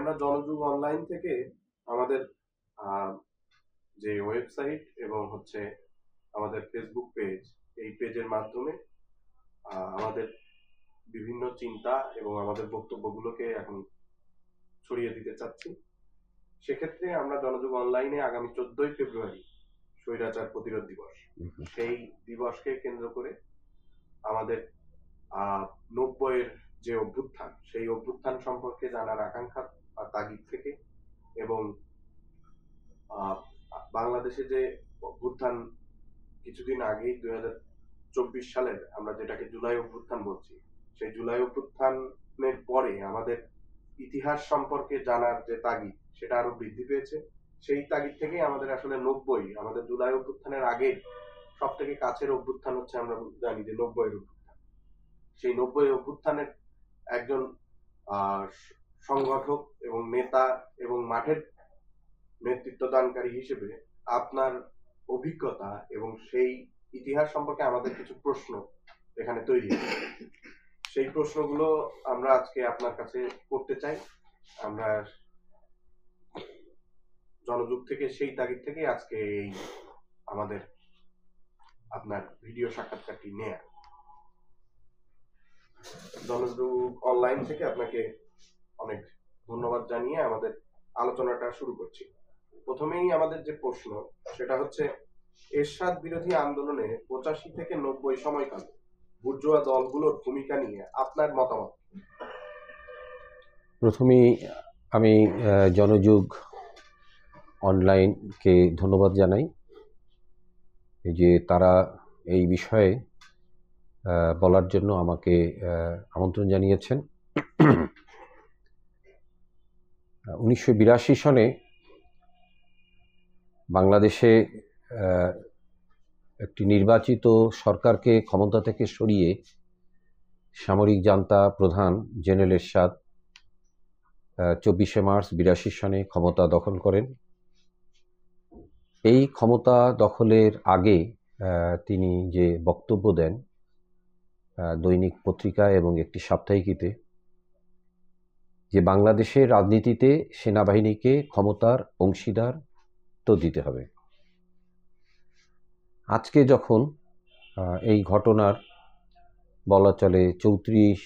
আমরা জনযুগ অনলাইন থেকে আমাদের যে ওয়েবসাইট এবং হচ্ছে আমাদের ফেসবুক পেজ, এই পেজের মাধ্যমে আমাদের বিভিন্ন চিন্তা এবং আমাদের বক্তব্যগুলোকে এখন ছড়িয়ে দিতে চাচ্ছি। সেক্ষেত্রে আমরা জনযুগ অনলাইনে আগামী 14ই ফেব্রুয়ারি স্বৈরাচার প্রতিরোধ দিবস, সেই দিবসকে কেন্দ্র করে আমাদের 90-এর যে অভ্যুত্থান, সেই অভ্যুত্থান সম্পর্কে জানার আকাঙ্ক্ষা বা তাগিদ থেকে এবং বাংলাদেশে যে অভ্যুত্থান কিছুদিন আগেই 2024 সালের আমরা যেটাকে জুলাই অভ্যুত্থান বলছি, সেই জুলাই অভ্যুত্থানের পরে আমাদের ইতিহাস সম্পর্কে জানার যে তাগিদ সেটা আরো বৃদ্ধি পেয়েছে। সেই তাগিদ থেকেই আমাদের আসলে 90, আমাদের জুলাই অভ্যুত্থানের আগে সব থেকে কাছের অভ্যুত্থান হচ্ছে আমরা জানি যে 90-এর অভ্যুত্থান। সেই 90 অভ্যুত্থানের একজন সংগঠক এবং নেতা এবং মাঠের নেতৃত্বদানকারী হিসেবে আপনার অভিজ্ঞতা এবং সেই ইতিহাস সম্পর্কে আমাদের কিছু প্রশ্ন এখানে তৈরি হয়। সেই প্রশ্নগুলো আমরা আজকে আপনার কাছে করতে চাই। আমরা জনযুগ থেকে সেই তাগিদ থেকে আজকে এই আমাদের আপনার ভিডিও সাক্ষাৎকারটি নেয়া। জনযুগ অনলাইন থেকে আপনাকে অনেক ধন্যবাদ জানিয়ে আমাদের আলোচনাটা শুরু করছি। প্রথমেই আমাদের যে প্রশ্ন সেটা হচ্ছে, এরশাদ বিরোধী আন্দোলনে 85 থেকে 90 সময়কাল বুর্জোয়া দলগুলোর ভূমিকা নিয়ে আপনার মতামত। প্রথমেই আমি জনযুগ অনলাইনকে ধন্যবাদ জানাই যে তারা এই বিষয়ে বলার জন্য আমাকে আমন্ত্রণ জানিয়েছেন। 1982 সনে বাংলাদেশে একটি নির্বাচিত সরকারকে ক্ষমতা থেকে সরিয়ে সামরিক জান্তা প্রধান জেনারেল এরশাদ 24শে মার্চ 82 সনে ক্ষমতা দখল করেন। এই ক্ষমতা দখলের আগে তিনি যে বক্তব্য দেন দৈনিক পত্রিকা এবং একটি সাপ্তাহিকীতে, যে বাংলাদেশের রাজনীতিতে সেনাবাহিনীকে ক্ষমতার অংশীদার তো দিতে হবে। আজকে যখন এই ঘটনার বলা চলে 34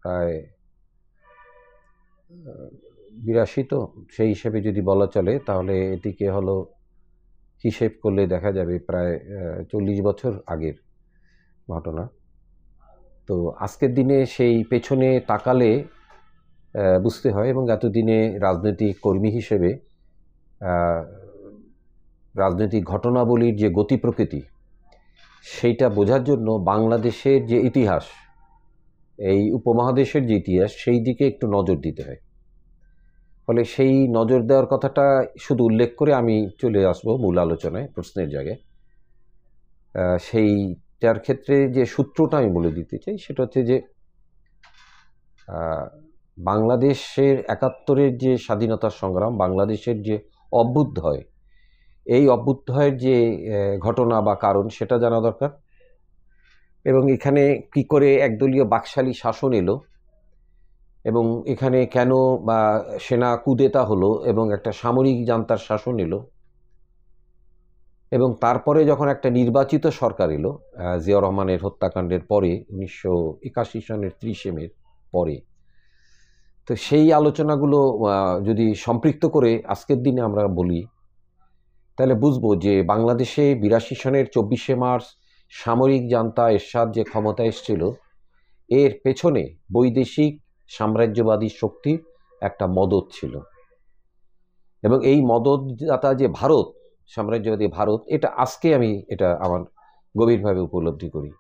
প্রায় 82 তো সেই হিসেবে যদি বলা চলে, তাহলে এটিকে হলো হিসেব করলে দেখা যাবে প্রায় 40 বছর আগের ঘটনা। তো আজকের দিনে সেই পেছনে তাকালে বুঝতে হয়, এবং এতদিনে রাজনৈতিক কর্মী হিসেবে রাজনৈতিক ঘটনাবলীর যে গতি প্রকৃতি সেইটা বোঝার জন্য বাংলাদেশের যে ইতিহাস, এই উপমহাদেশের যে ইতিহাস, সেই দিকে একটু নজর দিতে হয়। ফলে সেই নজর দেওয়ার কথাটা শুধু উল্লেখ করে আমি চলে আসবো মূল আলোচনায়, প্রশ্নের জায়গায়। সেইটার ক্ষেত্রে যে সূত্রটা আমি বলে দিতে চাই সেটা হচ্ছে যে বাংলাদেশের 71-এর যে স্বাধীনতা সংগ্রাম, বাংলাদেশের যে অভ্যুদয়, এই অভ্যুদয়ের যে ঘটনা বা কারণ সেটা জানা দরকার। এবং এখানে কি করে একদলীয় বাকশালী শাসন এলো, এবং এখানে কেন বা সেনা কুদেতা হলো এবং একটা সামরিক জান্তার শাসন এলো, এবং তারপরে যখন একটা নির্বাচিত সরকার এলো জিয়াউর রহমানের হত্যাকাণ্ডের পরে 1981 সনের 30 মের পরে, তো সেই আলোচনাগুলো যদি সম্পৃক্ত করে আজকের দিনে আমরা বলি, তাহলে বুঝবো যে বাংলাদেশে 82 সনের 24শে মার্চ সামরিক জান্তা এরশাদ যে ক্ষমতা এসেছিল, এর পেছনে বৈদেশিক সাম্রাজ্যবাদী শক্তির একটা মদত ছিল। এবং এই মদতদাতা যে ভারত, সাম্রাজ্যবাদী ভারত, এটা আজকে আমি এটা আমার গভীরভাবে উপলব্ধি করি।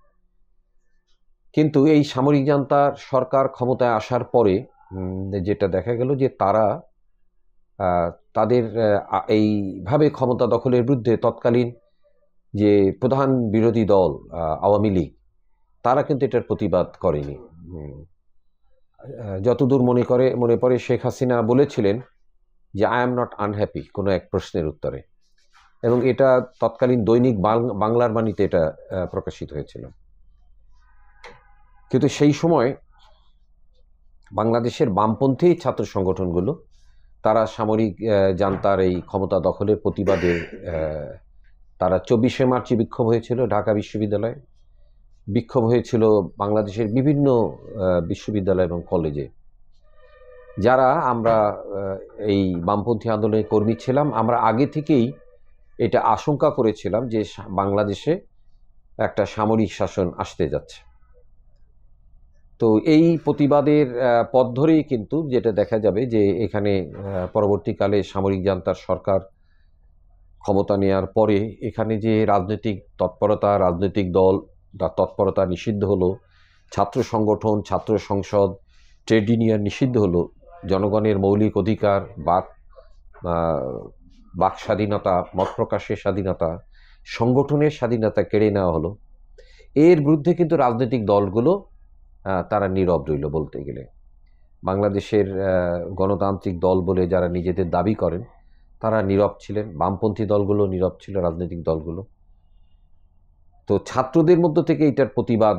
কিন্তু এই সামরিক জান্তার সরকার ক্ষমতায় আসার পরে যেটা দেখা গেল যে তারা তাদের এইভাবে ক্ষমতা দখলের বিরুদ্ধে তৎকালীন যে প্রধান বিরোধী দল আওয়ামী লীগ, তারা কিন্তু এটার প্রতিবাদ করেনি। যতদূর মনে পড়ে শেখ হাসিনা বলেছিলেন যে আই এম নট আনহ্যাপি কোনো এক প্রশ্নের উত্তরে, এবং এটা তৎকালীন দৈনিক বাংলার বাণীতে এটা প্রকাশিত হয়েছিল। কিন্তু সেই সময় বাংলাদেশের বামপন্থী ছাত্র সংগঠনগুলো তারা সামরিক জান্তার এই ক্ষমতা দখলের প্রতিবাদে তারা 24শে মার্চে বিক্ষোভ হয়েছিল ঢাকা বিশ্ববিদ্যালয়ে, বিক্ষোভ হয়েছিল বাংলাদেশের বিভিন্ন বিশ্ববিদ্যালয় এবং কলেজে। যারা আমরা এই বামপন্থী আন্দোলনের কর্মী ছিলাম, আমরা আগে থেকেই এটা আশঙ্কা করেছিলাম যে বাংলাদেশে একটা সামরিক শাসন আসতে যাচ্ছে। তো এই প্রতিবাদের পথ ধরেই কিন্তু যেটা দেখা যাবে যে এখানে পরবর্তীকালে সামরিক জান্তার সরকার ক্ষমতা নেওয়ার পরে এখানে যে রাজনৈতিক তৎপরতা, রাজনৈতিক দল তৎপরতা নিষিদ্ধ হলো, ছাত্র সংগঠন, ছাত্র সংসদ, ট্রেড ইউনিয়ন নিষিদ্ধ হলো, জনগণের মৌলিক অধিকার, বাক স্বাধীনতা, মত প্রকাশের স্বাধীনতা, সংগঠনের স্বাধীনতা কেড়ে নেওয়া হলো। এর বিরুদ্ধে কিন্তু রাজনৈতিক দলগুলো তারা নীরব রইল বলতে গেলে। বাংলাদেশের গণতান্ত্রিক দল বলে যারা নিজেদের দাবি করেন তারা নীরব ছিলেন, বামপন্থী দলগুলো নীরব ছিল, রাজনৈতিক দলগুলো। তো ছাত্রদের মধ্য থেকে এটার প্রতিবাদ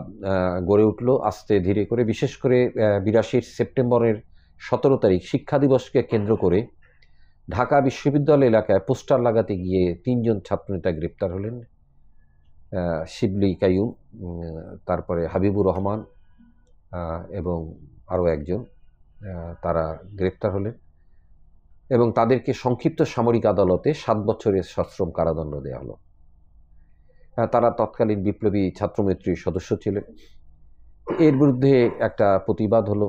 গড়ে উঠলো আস্তে ধীরে করে। বিশেষ করে 82 সেপ্টেম্বরের 17 তারিখ শিক্ষা দিবসকে কেন্দ্র করে ঢাকা বিশ্ববিদ্যালয় এলাকায় পোস্টার লাগাতে গিয়ে 3 জন ছাত্রনেতা গ্রেপ্তার হলেন। শিবলি কাইয়ুম, তারপরে হাবিবুর রহমান এবং আরও একজন, তারা গ্রেপ্তার হলেন এবং তাদেরকে সংক্ষিপ্ত সামরিক আদালতে 7 বছরের সশ্রম কারাদণ্ড দেওয়া হলো। তারা তৎকালীন বিপ্লবী ছাত্রমৈত্রীর সদস্য ছিলেন। এর বিরুদ্ধে একটা প্রতিবাদ হলো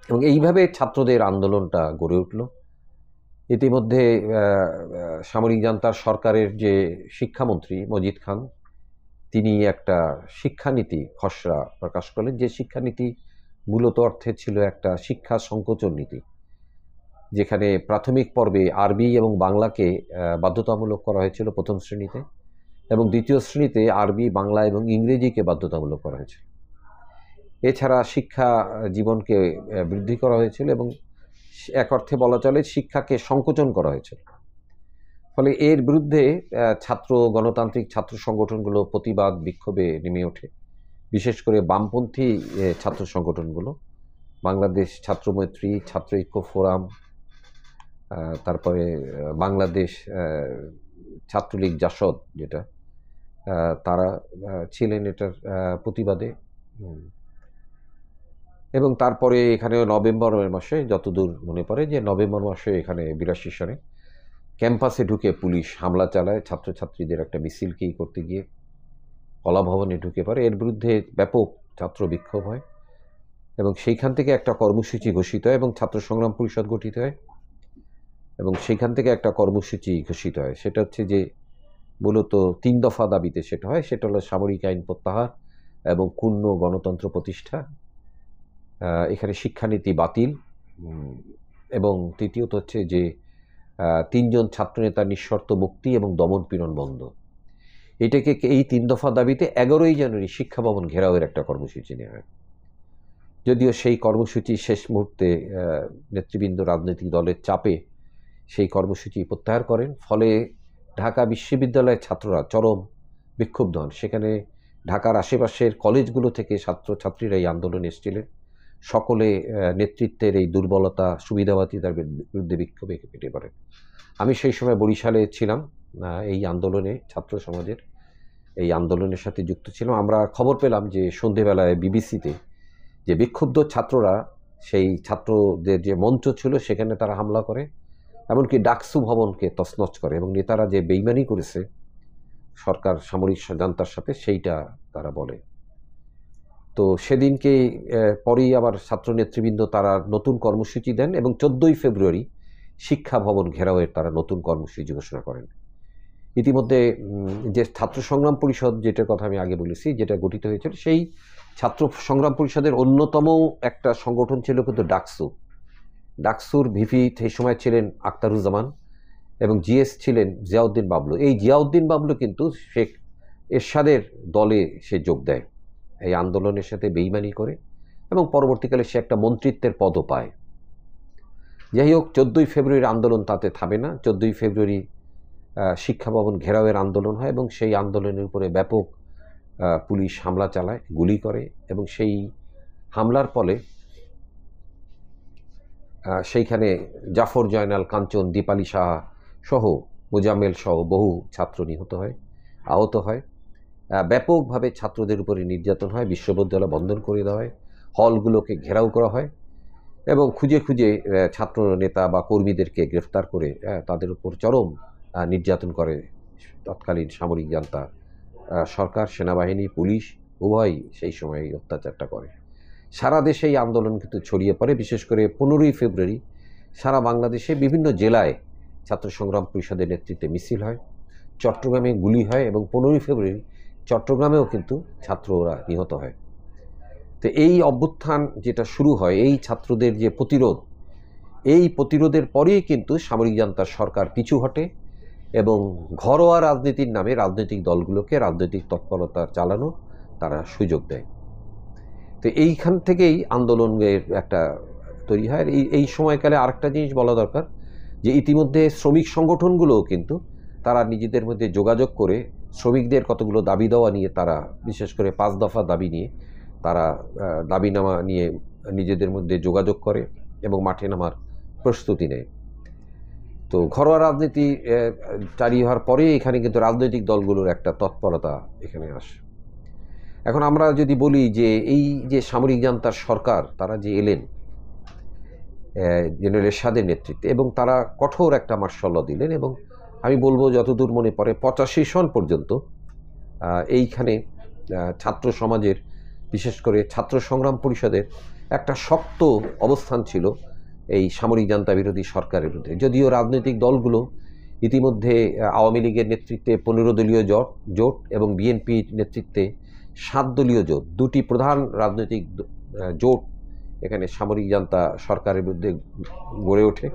এবং এইভাবে ছাত্রদের আন্দোলনটা গড়ে উঠল। ইতিমধ্যে সামরিক জান্তার সরকারের যে শিক্ষামন্ত্রী মজিদ খান, তিনি একটা শিক্ষানীতি খসড়া প্রকাশ করলেন, যে শিক্ষানীতি মূলত অর্থে ছিল একটা শিক্ষা সংকোচন নীতি, যেখানে প্রাথমিক পর্বে আরবি এবং বাংলাকে বাধ্যতামূলক করা হয়েছিল প্রথম শ্রেণীতে, এবং দ্বিতীয় শ্রেণীতে আরবি, বাংলা এবং ইংরেজিকে বাধ্যতামূলক করা হয়েছিল। এছাড়া শিক্ষা জীবনকে বৃদ্ধি করা হয়েছিল এবং এক অর্থে বলা চলে শিক্ষাকে সংকোচন করা হয়েছিল। ফলে এর বিরুদ্ধে গণতান্ত্রিক ছাত্র সংগঠনগুলো প্রতিবাদ বিক্ষোভে নেমে ওঠে। বিশেষ করে বামপন্থী ছাত্র সংগঠনগুলো, বাংলাদেশ ছাত্রমৈত্রী, ছাত্র ঐক্য ফোরাম, তারপরে বাংলাদেশ ছাত্রলীগ জাসদ, যেটা তারা ছিলেন এটার প্রতিবাদে। এবং তারপরে এখানে নভেম্বর মাসে, যতদূর মনে পড়ে, যে নভেম্বর মাসে এখানে 82 সনে ক্যাম্পাসে ঢুকে পুলিশ হামলা চালায় ছাত্রছাত্রীদের একটা মিছিলকে করতে গিয়ে, কলাভবনে ঢুকে পড়ে। এর বিরুদ্ধে ব্যাপক ছাত্র বিক্ষোভ হয় এবং সেইখান থেকে একটা কর্মসূচি ঘোষিত হয় এবং ছাত্র সংগ্রাম পরিষদ গঠিত হয় এবং সেইখান থেকে একটা কর্মসূচি ঘোষিত হয়। সেটা হচ্ছে যে মূলত 3 দফা দাবিতে সেটা হয়। সেটা হলো সামরিক আইন প্রত্যাহার এবং পূর্ণ গণতন্ত্র প্রতিষ্ঠা, এখানে শিক্ষানীতি বাতিল, এবং তৃতীয়ত হচ্ছে যে 3 জন ছাত্রনেতার নিঃশর্ত মুক্তি এবং দমন-পীড়ন বন্ধ। এটাকে এই 3 দফা দাবিতে 11ই জানুয়ারি শিক্ষা ভবন ঘেরাওয়ের একটা কর্মসূচি নেওয়া হয়। যদিও সেই কর্মসূচি শেষ মুহূর্তে নেতৃবৃন্দ রাজনৈতিক দলের চাপে সেই কর্মসূচি প্রত্যাহার করেন। ফলে ঢাকা বিশ্ববিদ্যালয়ের ছাত্ররা চরম বিক্ষুব্ধ হন। সেখানে ঢাকার আশেপাশের কলেজগুলো থেকে ছাত্রছাত্রীরা এই আন্দোলনে এসেছিলেন। সকলে নেতৃত্বের এই দুর্বলতা, সুবিধাবাদীতার বিরুদ্ধে বিক্ষোভে ফেটে পড়েন। আমি সেই সময় বরিশালে ছিলাম, এই আন্দোলনে ছাত্র সমাজের এই আন্দোলনের সাথে যুক্ত ছিলাম। আমরা খবর পেলাম যে সন্ধেবেলায় বিবিসিতে যে বিক্ষুব্ধ ছাত্ররা সেই ছাত্রদের যে মঞ্চ ছিল সেখানে তারা হামলা করে, এমনকি ডাকসু ভবনকে তছনছ করে, এবং নেতারা যে বেইমানি করেছে সরকার সামরিক জান্তার সাথে সেইটা তারা বলে। তো সেদিনকে পরেই আবার ছাত্র নেতৃবৃন্দ তারা নতুন কর্মসূচি দেন এবং 14ই ফেব্রুয়ারি শিক্ষা ভবন ঘেরাওয়ের তারা নতুন কর্মসূচি ঘোষণা করেন। ইতিমধ্যে যে ছাত্র সংগ্রাম পরিষদ, যেটার কথা আমি আগে বলেছি, যেটা গঠিত হয়েছিল, সেই ছাত্র সংগ্রাম পরিষদের অন্যতম একটা সংগঠন ছিল কিন্তু ডাকসু। ডাকসুর ভিপি সেই সময় ছিলেন আখতারুজ্জামান এবং জিএস ছিলেন জিয়াউদ্দিন বাবলু। এই জিয়াউদ্দিন বাবলু কিন্তু শেখ এরশাদের দলে সে যোগ দেয়, এই আন্দোলনের সাথে বেইমানি করে, এবং পরবর্তীকালে সে একটা মন্ত্রিত্বের পদও পায়। যাই হোক, 14ই ফেব্রুয়ারি আন্দোলন তাতে থামে না। 14ই ফেব্রুয়ারি শিক্ষা ভবন ঘেরাওয়ের আন্দোলন হয় এবং সেই আন্দোলনের উপরে ব্যাপক পুলিশ হামলা চালায়, গুলি করে, এবং সেই হামলার ফলে সেইখানে জাফর জয়নাল, কাঞ্চন, দীপালি সাহা সহ, মোজাম্মেল সহ বহু ছাত্র নিহত হয়, আহত হয়। ব্যাপকভাবে ছাত্রদের উপরে নির্যাতন হয়, বিশ্ববিদ্যালয় বন্ধন করে দেওয়া হয়, হলগুলোকে ঘেরাও করা হয় এবং খুঁজে খুঁজে ছাত্র নেতা বা কর্মীদেরকে গ্রেফতার করে তাদের উপর চরম নির্যাতন করে তৎকালীন সামরিক জান্তা সরকার, সেনাবাহিনী, পুলিশ উভয়ই সেই সময় এই অত্যাচারটা করে। সারা দেশে এই আন্দোলন কিন্তু ছড়িয়ে পড়ে। বিশেষ করে 15ই ফেব্রুয়ারি সারা বাংলাদেশে বিভিন্ন জেলায় ছাত্র সংগ্রাম পরিষদের নেতৃত্বে মিছিল হয়, চট্টগ্রামে গুলি হয় এবং 15ই ফেব্রুয়ারি চট্টগ্রামেও কিন্তু ছাত্ররা নিহত হয়। তো এই অভ্যুত্থান যেটা শুরু হয়, এই ছাত্রদের যে প্রতিরোধ, এই প্রতিরোধের পরেই কিন্তু সামরিক জান্তার সরকার পিছু হটে এবং ঘরোয়া রাজনীতির নামে রাজনৈতিক দলগুলোকে রাজনৈতিক তৎপরতা চালানো তারা সুযোগ দেয়। তো এইখান থেকেই আন্দোলনের একটা তৈরি হয়। এই সময়কালে আরেকটা জিনিস বলা দরকার যে ইতিমধ্যে শ্রমিক সংগঠনগুলোও কিন্তু তারা নিজেদের মধ্যে যোগাযোগ করে শ্রমিকদের কতগুলো দাবি দেওয়া নিয়ে, তারা বিশেষ করে 5 দফা দাবি নিয়ে তারা দাবিনামা নিয়ে নিজেদের মধ্যে যোগাযোগ করে এবং মাঠে নামার প্রস্তুতি নেয়। তো ঘরোয়া রাজনীতি জারি হওয়ার পরে এখানে কিন্তু রাজনৈতিক দলগুলোর একটা তৎপরতা এখানে আসে। এখন আমরা যদি বলি যে এই যে সামরিক জান্তার সরকার তারা যে এলেন জেনারেল এরশাদের নেতৃত্বে এবং তারা কঠোর একটা মার্শাল ল দিলেন এবং আমি বলবো যতদূর মনে পড়ে 85 সন পর্যন্ত এইখানে ছাত্র সমাজের, বিশেষ করে ছাত্র সংগ্রাম পরিষদের একটা শক্ত অবস্থান ছিল এই সামরিক জান্তা বিরোধী সরকারের বিরুদ্ধে। যদিও রাজনৈতিক দলগুলো ইতিমধ্যে আওয়ামী লীগের নেতৃত্বে 15 দলীয় জোট এবং বিএনপির নেতৃত্বে 7 দলীয় জোট, দুটি প্রধান রাজনৈতিক জোট এখানে সামরিক জান্তা সরকারের বিরুদ্ধে গড়ে ওঠে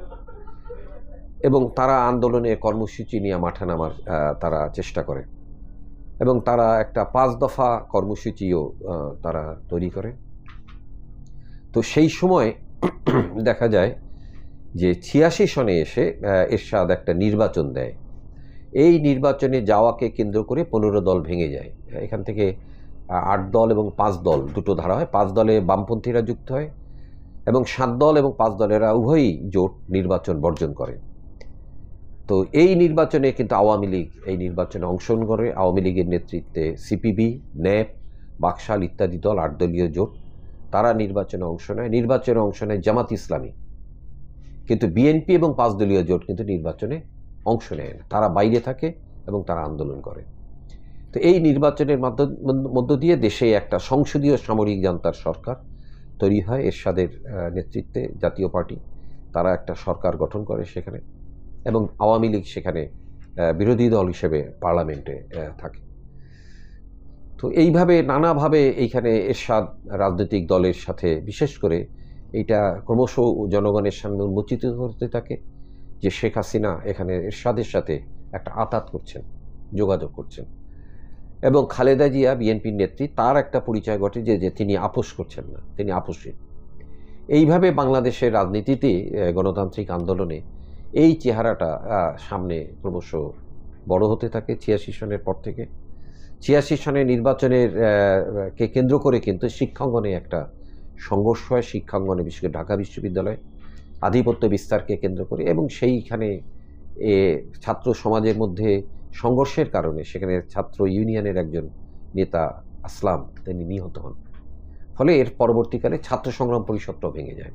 এবং তারা আন্দোলনে কর্মসূচি নিয়ে মাঠে নামার তারা চেষ্টা করে এবং তারা একটা 5 দফা কর্মসূচিও তারা তৈরি করে। তো সেই সময় দেখা যায় যে 86 সনে এসে এরশাদ একটা নির্বাচন দেয়। এই নির্বাচনে যাওয়াকে কেন্দ্র করে 15 দল ভেঙে যায়। এখান থেকে 8 দল এবং 5 দল দুটো ধারা হয়। 5 দলে বামপন্থীরা যুক্ত হয় এবং 7 দল এবং 5 দলেরা উভয়ই জোট নির্বাচন বর্জন করে। তো এই নির্বাচনে কিন্তু আওয়ামী লীগ এই নির্বাচনে অংশগ্রহণ করে। আওয়ামী লীগের নেতৃত্বে সিপিবি, ন্যাপ, বাকশাল ইত্যাদি দল 8 দলীয় জোট তারা নির্বাচনে অংশ নেয়। নির্বাচনে অংশ নেয় জামাত ইসলামী, কিন্তু বিএনপি এবং 5 দলীয় জোট কিন্তু নির্বাচনে অংশ নেয় না, তারা বাইরে থাকে এবং তারা আন্দোলন করে। তো এই নির্বাচনের মধ্য দিয়ে দেশে একটা সংসদীয় সামরিক জান্তার সরকার তৈরি হয়। এরশাদের নেতৃত্বে জাতীয় পার্টি তারা একটা সরকার গঠন করে সেখানে এবং আওয়ামী লীগ সেখানে বিরোধী দল হিসেবে পার্লামেন্টে থাকে। তো এইভাবে নানাভাবে এইখানে এরশাদ রাজনৈতিক দলের সাথে, বিশেষ করে এইটা ক্রমশ জনগণের সামনে উন্মোচিত করতে থাকে যে শেখ হাসিনা এখানে এরশাদের সাথে একটা আঁতাত করছেন, যোগাযোগ করছেন এবং খালেদা জিয়া বিএনপির নেত্রী, তার একটা পরিচয় ঘটে যে তিনি আপোষ করছেন না, তিনি আপোষহীন। এইভাবে বাংলাদেশের রাজনীতিতে গণতান্ত্রিক আন্দোলনে এই চেহারাটা সামনে ক্রমশ বড় হতে থাকে 86 সনের পর থেকে। 86 সনের নির্বাচনের কে কেন্দ্র করে কিন্তু শিক্ষাঙ্গনে একটা সংঘর্ষ হয়। শিক্ষাঙ্গনে বিশেষ করে ঢাকা বিশ্ববিদ্যালয় আধিপত্য বিস্তারকে কেন্দ্র করে এবং সেইখানে ছাত্র সমাজের মধ্যে সংঘর্ষের কারণে সেখানে ছাত্র ইউনিয়নের একজন নেতা আসলাম তিনি নিহত হন। ফলে এর পরবর্তীকালে ছাত্র সংগ্রাম পরিষদটাও ভেঙে যায়।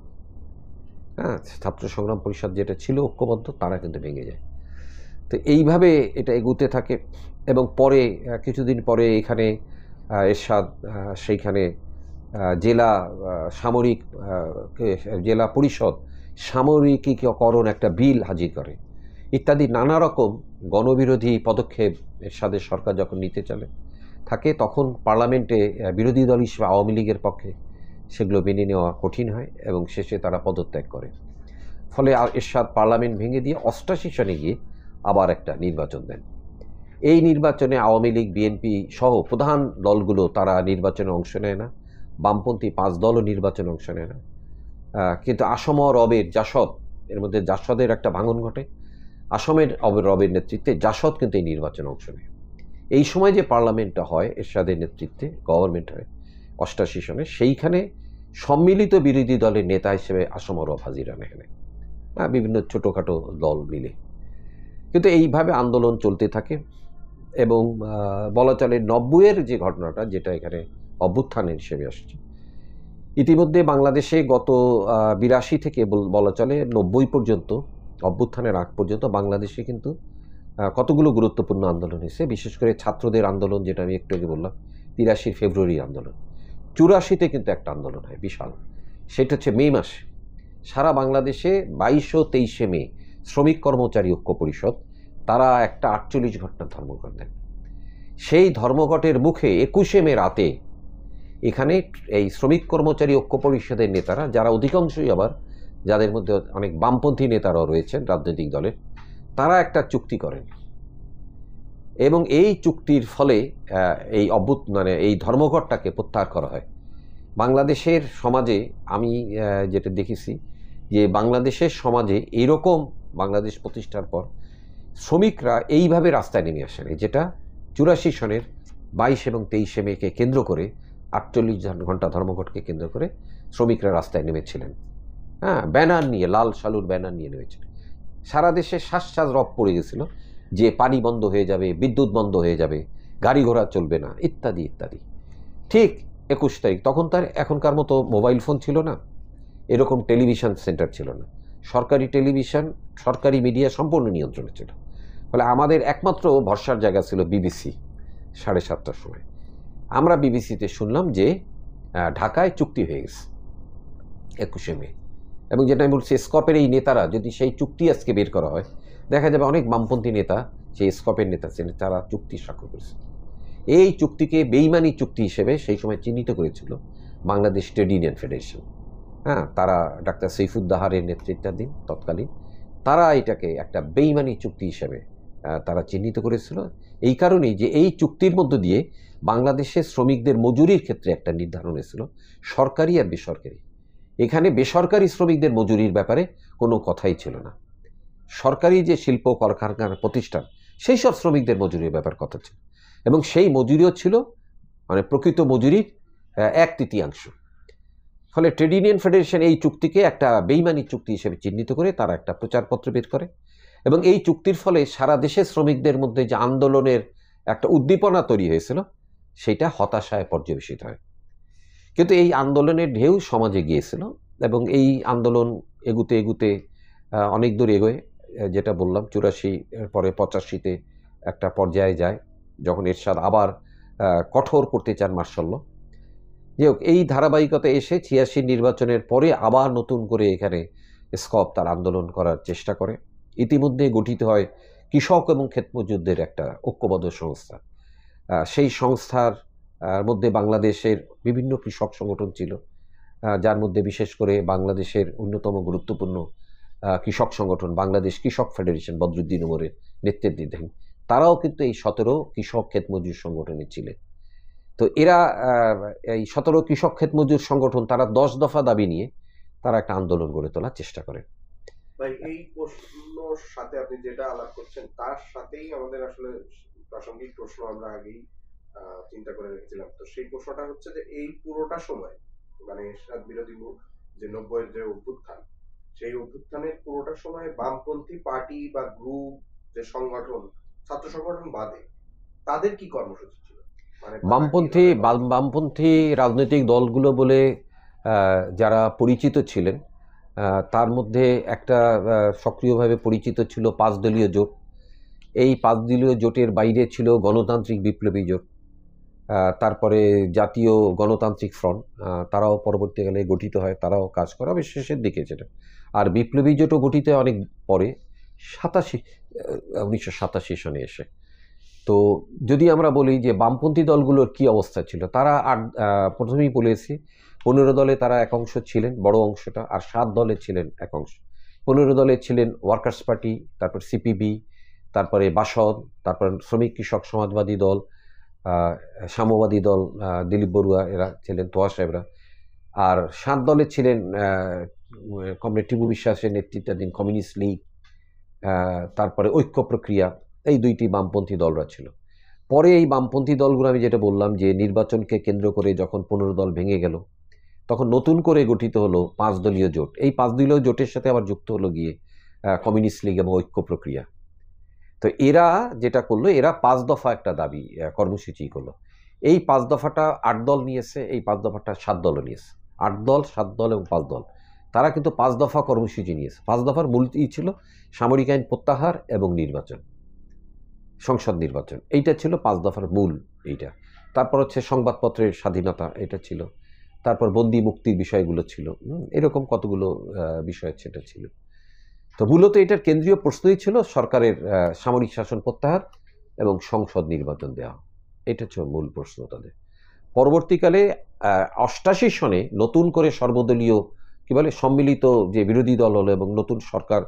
হ্যাঁ, ছাত্র সংগ্রাম পরিষদ যেটা ছিল ঐক্যবদ্ধ, তারা কিন্তু ভেঙে যায়। তো এইভাবে এটা এগুতে থাকে এবং পরে কিছুদিন পরে এখানে এরশাদ সেইখানে জেলা সামরিক জেলা পরিষদ সামরিকীকরণ একটা বিল হাজির করে ইত্যাদি নানা রকম গণবিরোধী পদক্ষেপ এরশাদের সরকার যখন নিতে চলে থাকে, তখন পার্লামেন্টে বিরোধী দল হিসেবে আওয়ামী লীগের পক্ষে সেগুলো মেনে নেওয়া কঠিন হয় এবং শেষে তারা পদত্যাগ করে। ফলে এরশাদ পার্লামেন্ট ভেঙে দিয়ে 88 সনে গিয়ে আবার একটা নির্বাচন দেন। এই নির্বাচনে আওয়ামী লীগ, বিএনপি সহ প্রধান দলগুলো তারা নির্বাচনে অংশ নেয় না, বামপন্থী 5 দলও নির্বাচনে অংশ নেয় না। কিন্তু আসম রবের জাসদ, এর মধ্যে জাসদের একটা ভাঙন ঘটে। আসামের রবের নেতৃত্বে জাসদ কিন্তু এই নির্বাচনে অংশ নেয়। এই সময় যে পার্লামেন্টটা হয় এরশাদের নেতৃত্বে গভর্নমেন্ট হয় 88 সনে, সেইখানে সম্মিলিত বিরোধী দলের নেতা হিসেবে আসম আরব হাজির হন এখানে, বিভিন্ন ছোটোখাটো দল মিলে। কিন্তু এইভাবে আন্দোলন চলতে থাকে এবং বলা চলে 90-এর যে ঘটনাটা, যেটা এখানে অভ্যুত্থানের হিসেবে আসছে, ইতিমধ্যে বাংলাদেশে গত 82 থেকে বলা চলে 90 পর্যন্ত, অভ্যুত্থানের আগ পর্যন্ত বাংলাদেশে কিন্তু কতগুলো গুরুত্বপূর্ণ আন্দোলন হয়েছে। বিশেষ করে ছাত্রদের আন্দোলন, যেটা আমি একটু আগে বললাম, 83 ফেব্রুয়ারি আন্দোলন। 84-তে কিন্তু একটা আন্দোলন হয় বিশাল, সেটা হচ্ছে মে মাসে। সারা বাংলাদেশে 22 ও 23শে মে শ্রমিক কর্মচারী ঐক্য পরিষদ তারা একটা 48 ঘন্টার ধর্মঘট দেন। সেই ধর্মঘটের মুখে 21শে মে রাতে এখানে এই শ্রমিক কর্মচারী ঐক্য পরিষদের নেতারা, যারা অধিকাংশই আবার যাদের মধ্যে অনেক বামপন্থী নেতারাও রয়েছেন রাজনৈতিক দলের, তারা একটা চুক্তি করেন এবং এই চুক্তির ফলে এই ধর্মঘটটাকে প্রত্যাহার করা হয়। বাংলাদেশের সমাজে আমি যেটা দেখেছি, যে বাংলাদেশের সমাজে এইরকম বাংলাদেশ প্রতিষ্ঠার পর শ্রমিকরা এইভাবে রাস্তায় নেমে আসেন, যেটা 84 সনের 22 এবং 23শে মেকে কেন্দ্র করে, 48 ঘন্টা ধর্মঘটকে কেন্দ্র করে শ্রমিকরা রাস্তায় নেমেছিলেন। ব্যানার নিয়ে, লাল সালুর ব্যানার নিয়ে নেমেছিলেন। সারা দেশে শ্বাস রব পড়ে গেছিল যে পানি বন্ধ হয়ে যাবে, বিদ্যুৎ বন্ধ হয়ে যাবে, গাড়ি ঘোড়া চলবে না, ইত্যাদি ইত্যাদি। ঠিক 21 তারিখ, তখন তার এখনকার মতো মোবাইল ফোন ছিল না, এরকম টেলিভিশন সেন্টার ছিল না, সরকারি টেলিভিশন, সরকারি মিডিয়া সম্পূর্ণ নিয়ন্ত্রণে ছিল। ফলে আমাদের একমাত্র ভরসার জায়গা ছিল বিবিসি। 7:30টার সময় আমরা বিবিসিতে শুনলাম যে ঢাকায় চুক্তি হয়ে গেছে 21শে মে। এবং যেটা আমি বলছি, স্কপের এই নেতারা, যদি সেই চুক্তি আজকে বের করা হয়, দেখা যাবে অনেক বামপন্থী নেতা, সেই স্কপের নেতা ছিলেন, তারা চুক্তি স্বাক্ষর করেছে। এই চুক্তিকে বেইমানি চুক্তি হিসেবে সেই সময় চিহ্নিত করেছিল বাংলাদেশ ট্রেড ইউনিয়ন ফেডারেশন। তারা ডাক্তার সৈফুদ্দাহারের নেতৃত্বাধীন তৎকালীন, তারা এটাকে একটা বেইমানি চুক্তি হিসেবে তারা চিহ্নিত করেছিল। এই কারণেই যে এই চুক্তির মধ্য দিয়ে বাংলাদেশের শ্রমিকদের মজুরির ক্ষেত্রে একটা নির্ধারণ হয়েছিল, সরকারি আর বেসরকারি। এখানে বেসরকারি শ্রমিকদের মজুরির ব্যাপারে কোনো কথাই ছিল না। সরকারি যে শিল্প কলকারখানার প্রতিষ্ঠান, সেই সব শ্রমিকদের মজুরির ব্যাপার কথা ছিল, এবং সেই মজুরিও ছিল মানে প্রকৃত মজুরির 1/3। ফলে ট্রেড ইউনিয়ন ফেডারেশন এই চুক্তিকে একটা বেইমানি চুক্তি হিসেবে চিহ্নিত করে তারা একটা প্রচারপত্র বের করে, এবং এই চুক্তির ফলে সারা দেশের শ্রমিকদের মধ্যে যে আন্দোলনের একটা উদ্দীপনা তৈরি হয়েছিল, সেটা হতাশায় পর্যবেসিত হয়। কিন্তু এই আন্দোলনের ঢেউ সমাজে গিয়েছিল, এবং এই আন্দোলন এগুতে এগুতে অনেক দূর এগোয়, যেটা বললাম 84 এর পরে 85-তে একটা পর্যায়ে যায়, যখন এরশাদ আবার কঠোর করতে চান মার্শাল ল। যাই হোক, এই ধারাবাহিকতা এসে 86 নির্বাচনের পরে আবার নতুন করে এখানে স্কপ তার আন্দোলন করার চেষ্টা করে। ইতিমধ্যে গঠিত হয় কৃষক এবং ক্ষেতমজুরদের একটা ঐক্যবদ্ধ সংস্থা। সেই সংস্থার মধ্যে বাংলাদেশের বিভিন্ন কৃষক সংগঠন ছিল, যার মধ্যে বিশেষ করে বাংলাদেশের অন্যতম গুরুত্বপূর্ণ কৃষক সংগঠন বাংলাদেশ কৃষক ফেডারেশন, বদরুদ্দিন উমরের নেতৃত্বাধীন, তারাও কিন্তু এই 17 কৃষক ক্ষেতমজুর সংগঠনে ছিলেন। তো এরা এই 17 কৃষক ক্ষেতমজুর সংগঠন, তারা 10 দফা দাবি নিয়ে তারা একটা আন্দোলন গড়ে তোলার চেষ্টা করে। ভাই, এই প্রশ্নর সাথে আপনি যেটা আলাপ করছেন, তার সাথেই আমাদের আসলে প্রাসঙ্গিক প্রশ্ন আমরা আগেই চিন্তা করে রেখেছিলাম। তো সেই প্রশ্নটা হচ্ছে যে এই পুরোটা সময়, মানে এরশাদ বিরোধী যে 90-এর যে অভ্যুত্থান, সেই অভ্যুত্থানের পুরোটা সময় বামপন্থী পার্টি বা গ্রুপ, যে সংগঠন, ছাত্র সংগঠন বাদে, তাদের কি কর্মসূচি ছিল? মানে বামপন্থী রাজনৈতিক দলগুলো বলে যারা পরিচিত ছিলেন, তার মধ্যে একটা সক্রিয়ভাবে পরিচিত ছিল 5 দলীয় জোট। এই 5 দলীয় জোটের বাইরে ছিল গণতান্ত্রিক বিপ্লবী জোট, তারপরে জাতীয় গণতান্ত্রিক ফ্রন্ট, তারাও পরবর্তীকালে গঠিত হয়, তারাও কাজ করে, অবশ্য শেষের দিকে সেটা। আর বিপ্লবী জোটও গঠিত হয় অনেক পরে, 1987 সনে এসে। তো যদি আমরা বলি যে বামপন্থী দলগুলোর কি অবস্থা ছিল, তারা প্রথমেই বলেছি 15 দলে তারা এক অংশ ছিলেন, বড় অংশটা, আর 7 দলে ছিলেন এক অংশ। 15 দলে ছিলেন ওয়ার্কার্স পার্টি, তারপর সিপিবি, তারপরে বাসদ, তারপর শ্রমিক কৃষক সমাজবাদী দল, সাম্যবাদী দল, দিলীপ বড়ুয়া এরা ছিলেন, তোয়া সাহেবরা। আর 7 দলে ছিলেন কমরেড টিপু বিশ্বাসের নেতৃত্বাধীন কমিউনিস্ট লীগ, তারপরে ঐক্য প্রক্রিয়া, এই 2টি বামপন্থী দলরা ছিল। পরে এই বামপন্থী দলগুলো, আমি যেটা বললাম যে নির্বাচনকে কেন্দ্র করে যখন 15 দল ভেঙে গেল, তখন নতুন করে গঠিত হলো 5 দলীয় জোট। এই 5 দলীয় জোটের সাথে আবার যুক্ত হলো গিয়ে কমিউনিস্ট লীগ এবং ঐক্য প্রক্রিয়া। তো এরা যেটা করলো, এরা 5 দফা একটা দাবি কর্মসূচি করলো। এই 5 দফাটা 8 দল নিয়েছে, এই 5 দফাটা 7 দলও নিয়েছে। 8 দল, 7 দল এবং 5 দল, তারা কিন্তু 5 দফা কর্মসূচি নিয়েছে। 5 দফার মূল ছিল সামরিক আইন প্রত্যাহার এবং নির্বাচন, সংসদ নির্বাচন। এইটা ছিল 5 দফার মূল। এইটা তারপর হচ্ছে সংবাদপত্রের স্বাধীনতা, এটা ছিল। তারপর বন্দি মুক্তির বিষয়গুলো ছিল, এরকম কতগুলো বিষয় সেটা ছিল। তো মূলত এটার কেন্দ্রীয় প্রশ্নই ছিল সরকারের সামরিক শাসন প্রত্যাহার এবং সংসদ নির্বাচন দেওয়া। এটা ছিল মূল প্রশ্ন তাদের। পরবর্তীকালে 88 সনে নতুন করে সর্বদলীয় কি বলে সম্মিলিত যে বিরোধী দল হলো এবং নতুন সরকার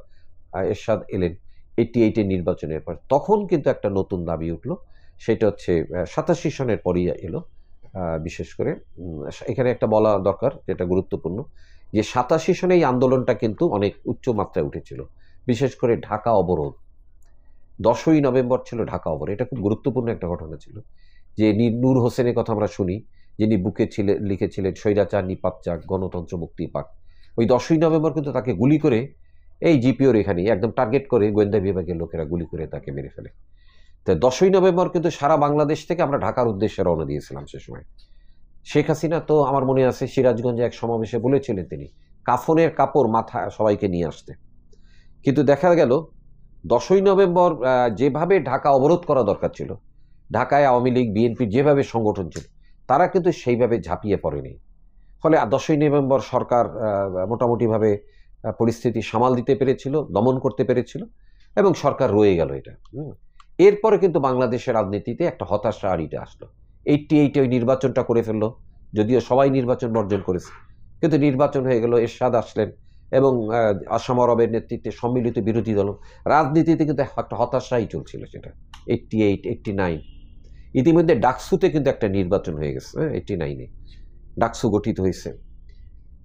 এরশাদ এলেন 88-এর নির্বাচনের পর, তখন কিন্তু একটা নতুন দাবি উঠলো। সেটা হচ্ছে 87 সনের পরই এলো। বিশেষ করে এখানে একটা বলা দরকার, যেটা গুরুত্বপূর্ণ, যে 87 সনে এই আন্দোলনটা কিন্তু অনেক উচ্চ মাত্রায় উঠেছিল। বিশেষ করে ঢাকা অবরোধ, 10ই নভেম্বর ছিল ঢাকা অবরোধ। এটা খুব গুরুত্বপূর্ণ একটা ঘটনা ছিল। যে নূর হোসেনের কথা আমরা শুনি, যিনি বুকে লিখেছিলেন স্বৈরাচার নিপাত চাক, গণতন্ত্র মুক্তি পাক। ওই 10ই নভেম্বর কিন্তু তাকে গুলি করে, এই জিপিওর এখানে একদম টার্গেট করে গোয়েন্দা বিভাগের লোকেরা গুলি করে তাকে মেরে ফেলে। তো 10ই নভেম্বর কিন্তু সারা বাংলাদেশ থেকে আমরা ঢাকার উদ্দেশ্যে রওনা দিয়েছিলাম সে সময়। শেখ হাসিনা তো আমার মনে আছে সিরাজগঞ্জে এক সমাবেশে বলেছিলেন তিনি কাফনের কাপড় মাথা সবাইকে নিয়ে আসতে। কিন্তু দেখা গেল 10ই নভেম্বর যেভাবে ঢাকা অবরোধ করা দরকার ছিল, ঢাকায় আওয়ামী লীগ বিএনপির যেভাবে সংগঠন ছিল, তারা কিন্তু সেইভাবে ঝাঁপিয়ে পড়েনি। ফলে 10ই নভেম্বর সরকার মোটামুটিভাবে পরিস্থিতি সামাল দিতে পেরেছিল, দমন করতে পেরেছিল এবং সরকার রয়ে গেল এটা। এরপরে কিন্তু বাংলাদেশের রাজনীতিতে একটা হতাশা আড়িটা আসলো। 88-এ ওই নির্বাচনটা করে ফেললো, যদিও সবাই নির্বাচন বর্জন করেছে, কিন্তু নির্বাচন হয়ে গেল, এরশাদ আসলেন এবং আসাম আরবের নেতৃত্বে সম্মিলিত বিরোধী দল। রাজনীতিতে কিন্তু একটা হতাশাই চলছিল সেটা। 88, 89 ইতিমধ্যে ডাকসুতে কিন্তু একটা নির্বাচন হয়ে গেছে। 89-এ ডাকসু গঠিত হয়েছে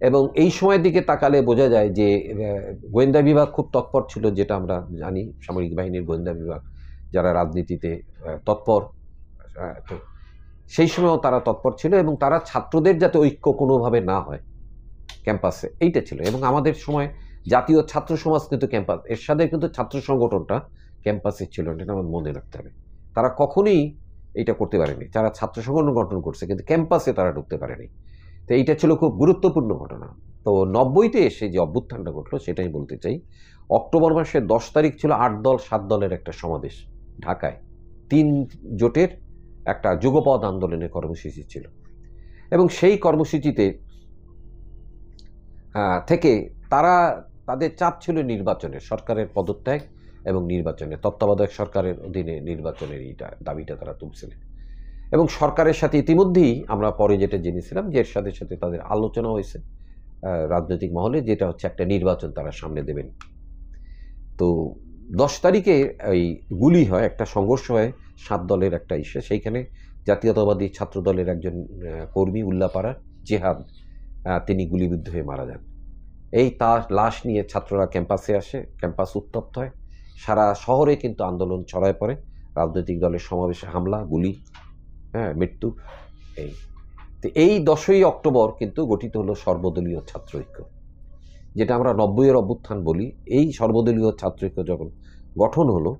এবং এই সময়ের দিকে তাকালে বোঝা যায় যে গোয়েন্দা বিভাগ খুব তৎপর ছিল, যেটা আমরা জানি সামরিক বাহিনীর গোয়েন্দা বিভাগ যারা রাজনীতিতে তৎপর, তো সেই সময়ও তারা তৎপর ছিল এবং তারা ছাত্রদের যাতে ঐক্য কোনোভাবে না হয় ক্যাম্পাসে, এইটা ছিল। এবং আমাদের সময় জাতীয় ছাত্র সমাজ কিন্তু ক্যাম্পাস, এরশাদের কিন্তু ছাত্র সংগঠনটা ক্যাম্পাসে ছিল, এটা আমার মনে রাখতে হবে। তারা কখনোই এটা করতে পারেনি, যারা ছাত্র সংগঠন গঠন করছে কিন্তু ক্যাম্পাসে তারা ঢুকতে পারেনি। তো এইটা ছিল খুব গুরুত্বপূর্ণ ঘটনা। তো 90-তে এসে যে অভ্যুত্থানটা ঘটলো সেটাই বলতে চাই। অক্টোবর মাসের 10 তারিখ ছিল 8 দল 7 দলের একটা সমাবেশ ঢাকায়। 3 জোটের একটা যুগপৎ আন্দোলনের কর্মসূচি ছিল এবং সেই কর্মসূচিতে থেকে তাদের চাপ ছিল নির্বাচনের, সরকারের পদত্যাগ এবং নির্বাচনের, তত্ত্বাবধায়ক সরকারের অধীনে নির্বাচনের এইটা দাবিটা তারা তুলছিলেন। এবং সরকারের সাথে ইতিমধ্যেই আমরা পরে যেটা জেনেছিলাম যে এরশাদের সাথে তাদের আলোচনা হয়েছে রাজনৈতিক মহলে, যেটা হচ্ছে একটা নির্বাচন তারা সামনে দেবেন। তো 10 তারিখে ওই গুলি হয়, একটা সংঘর্ষ হয় 7 দলের একটা ইস্যু। সেইখানে জাতীয়তাবাদী ছাত্র দলের একজন কর্মী উল্লাপাড়ার জেহাদ, তিনি গুলিবিদ্ধ হয়ে মারা যান। এই তার লাশ নিয়ে ছাত্ররা ক্যাম্পাসে আসে, ক্যাম্পাস উত্তপ্ত হয়, সারা শহরে কিন্তু আন্দোলন ছড়ায় পড়ে, রাজনৈতিক দলের সমাবেশে হামলা, গুলি, মৃত্যু। তো এই 10ই অক্টোবর কিন্তু গঠিত হলো সর্বদলীয় ছাত্র ঐক্য, যেটা আমরা 90-এর অভ্যুত্থান বলি। এই সর্বদলীয় ছাত্র ঐক্য যখন গঠন হলো,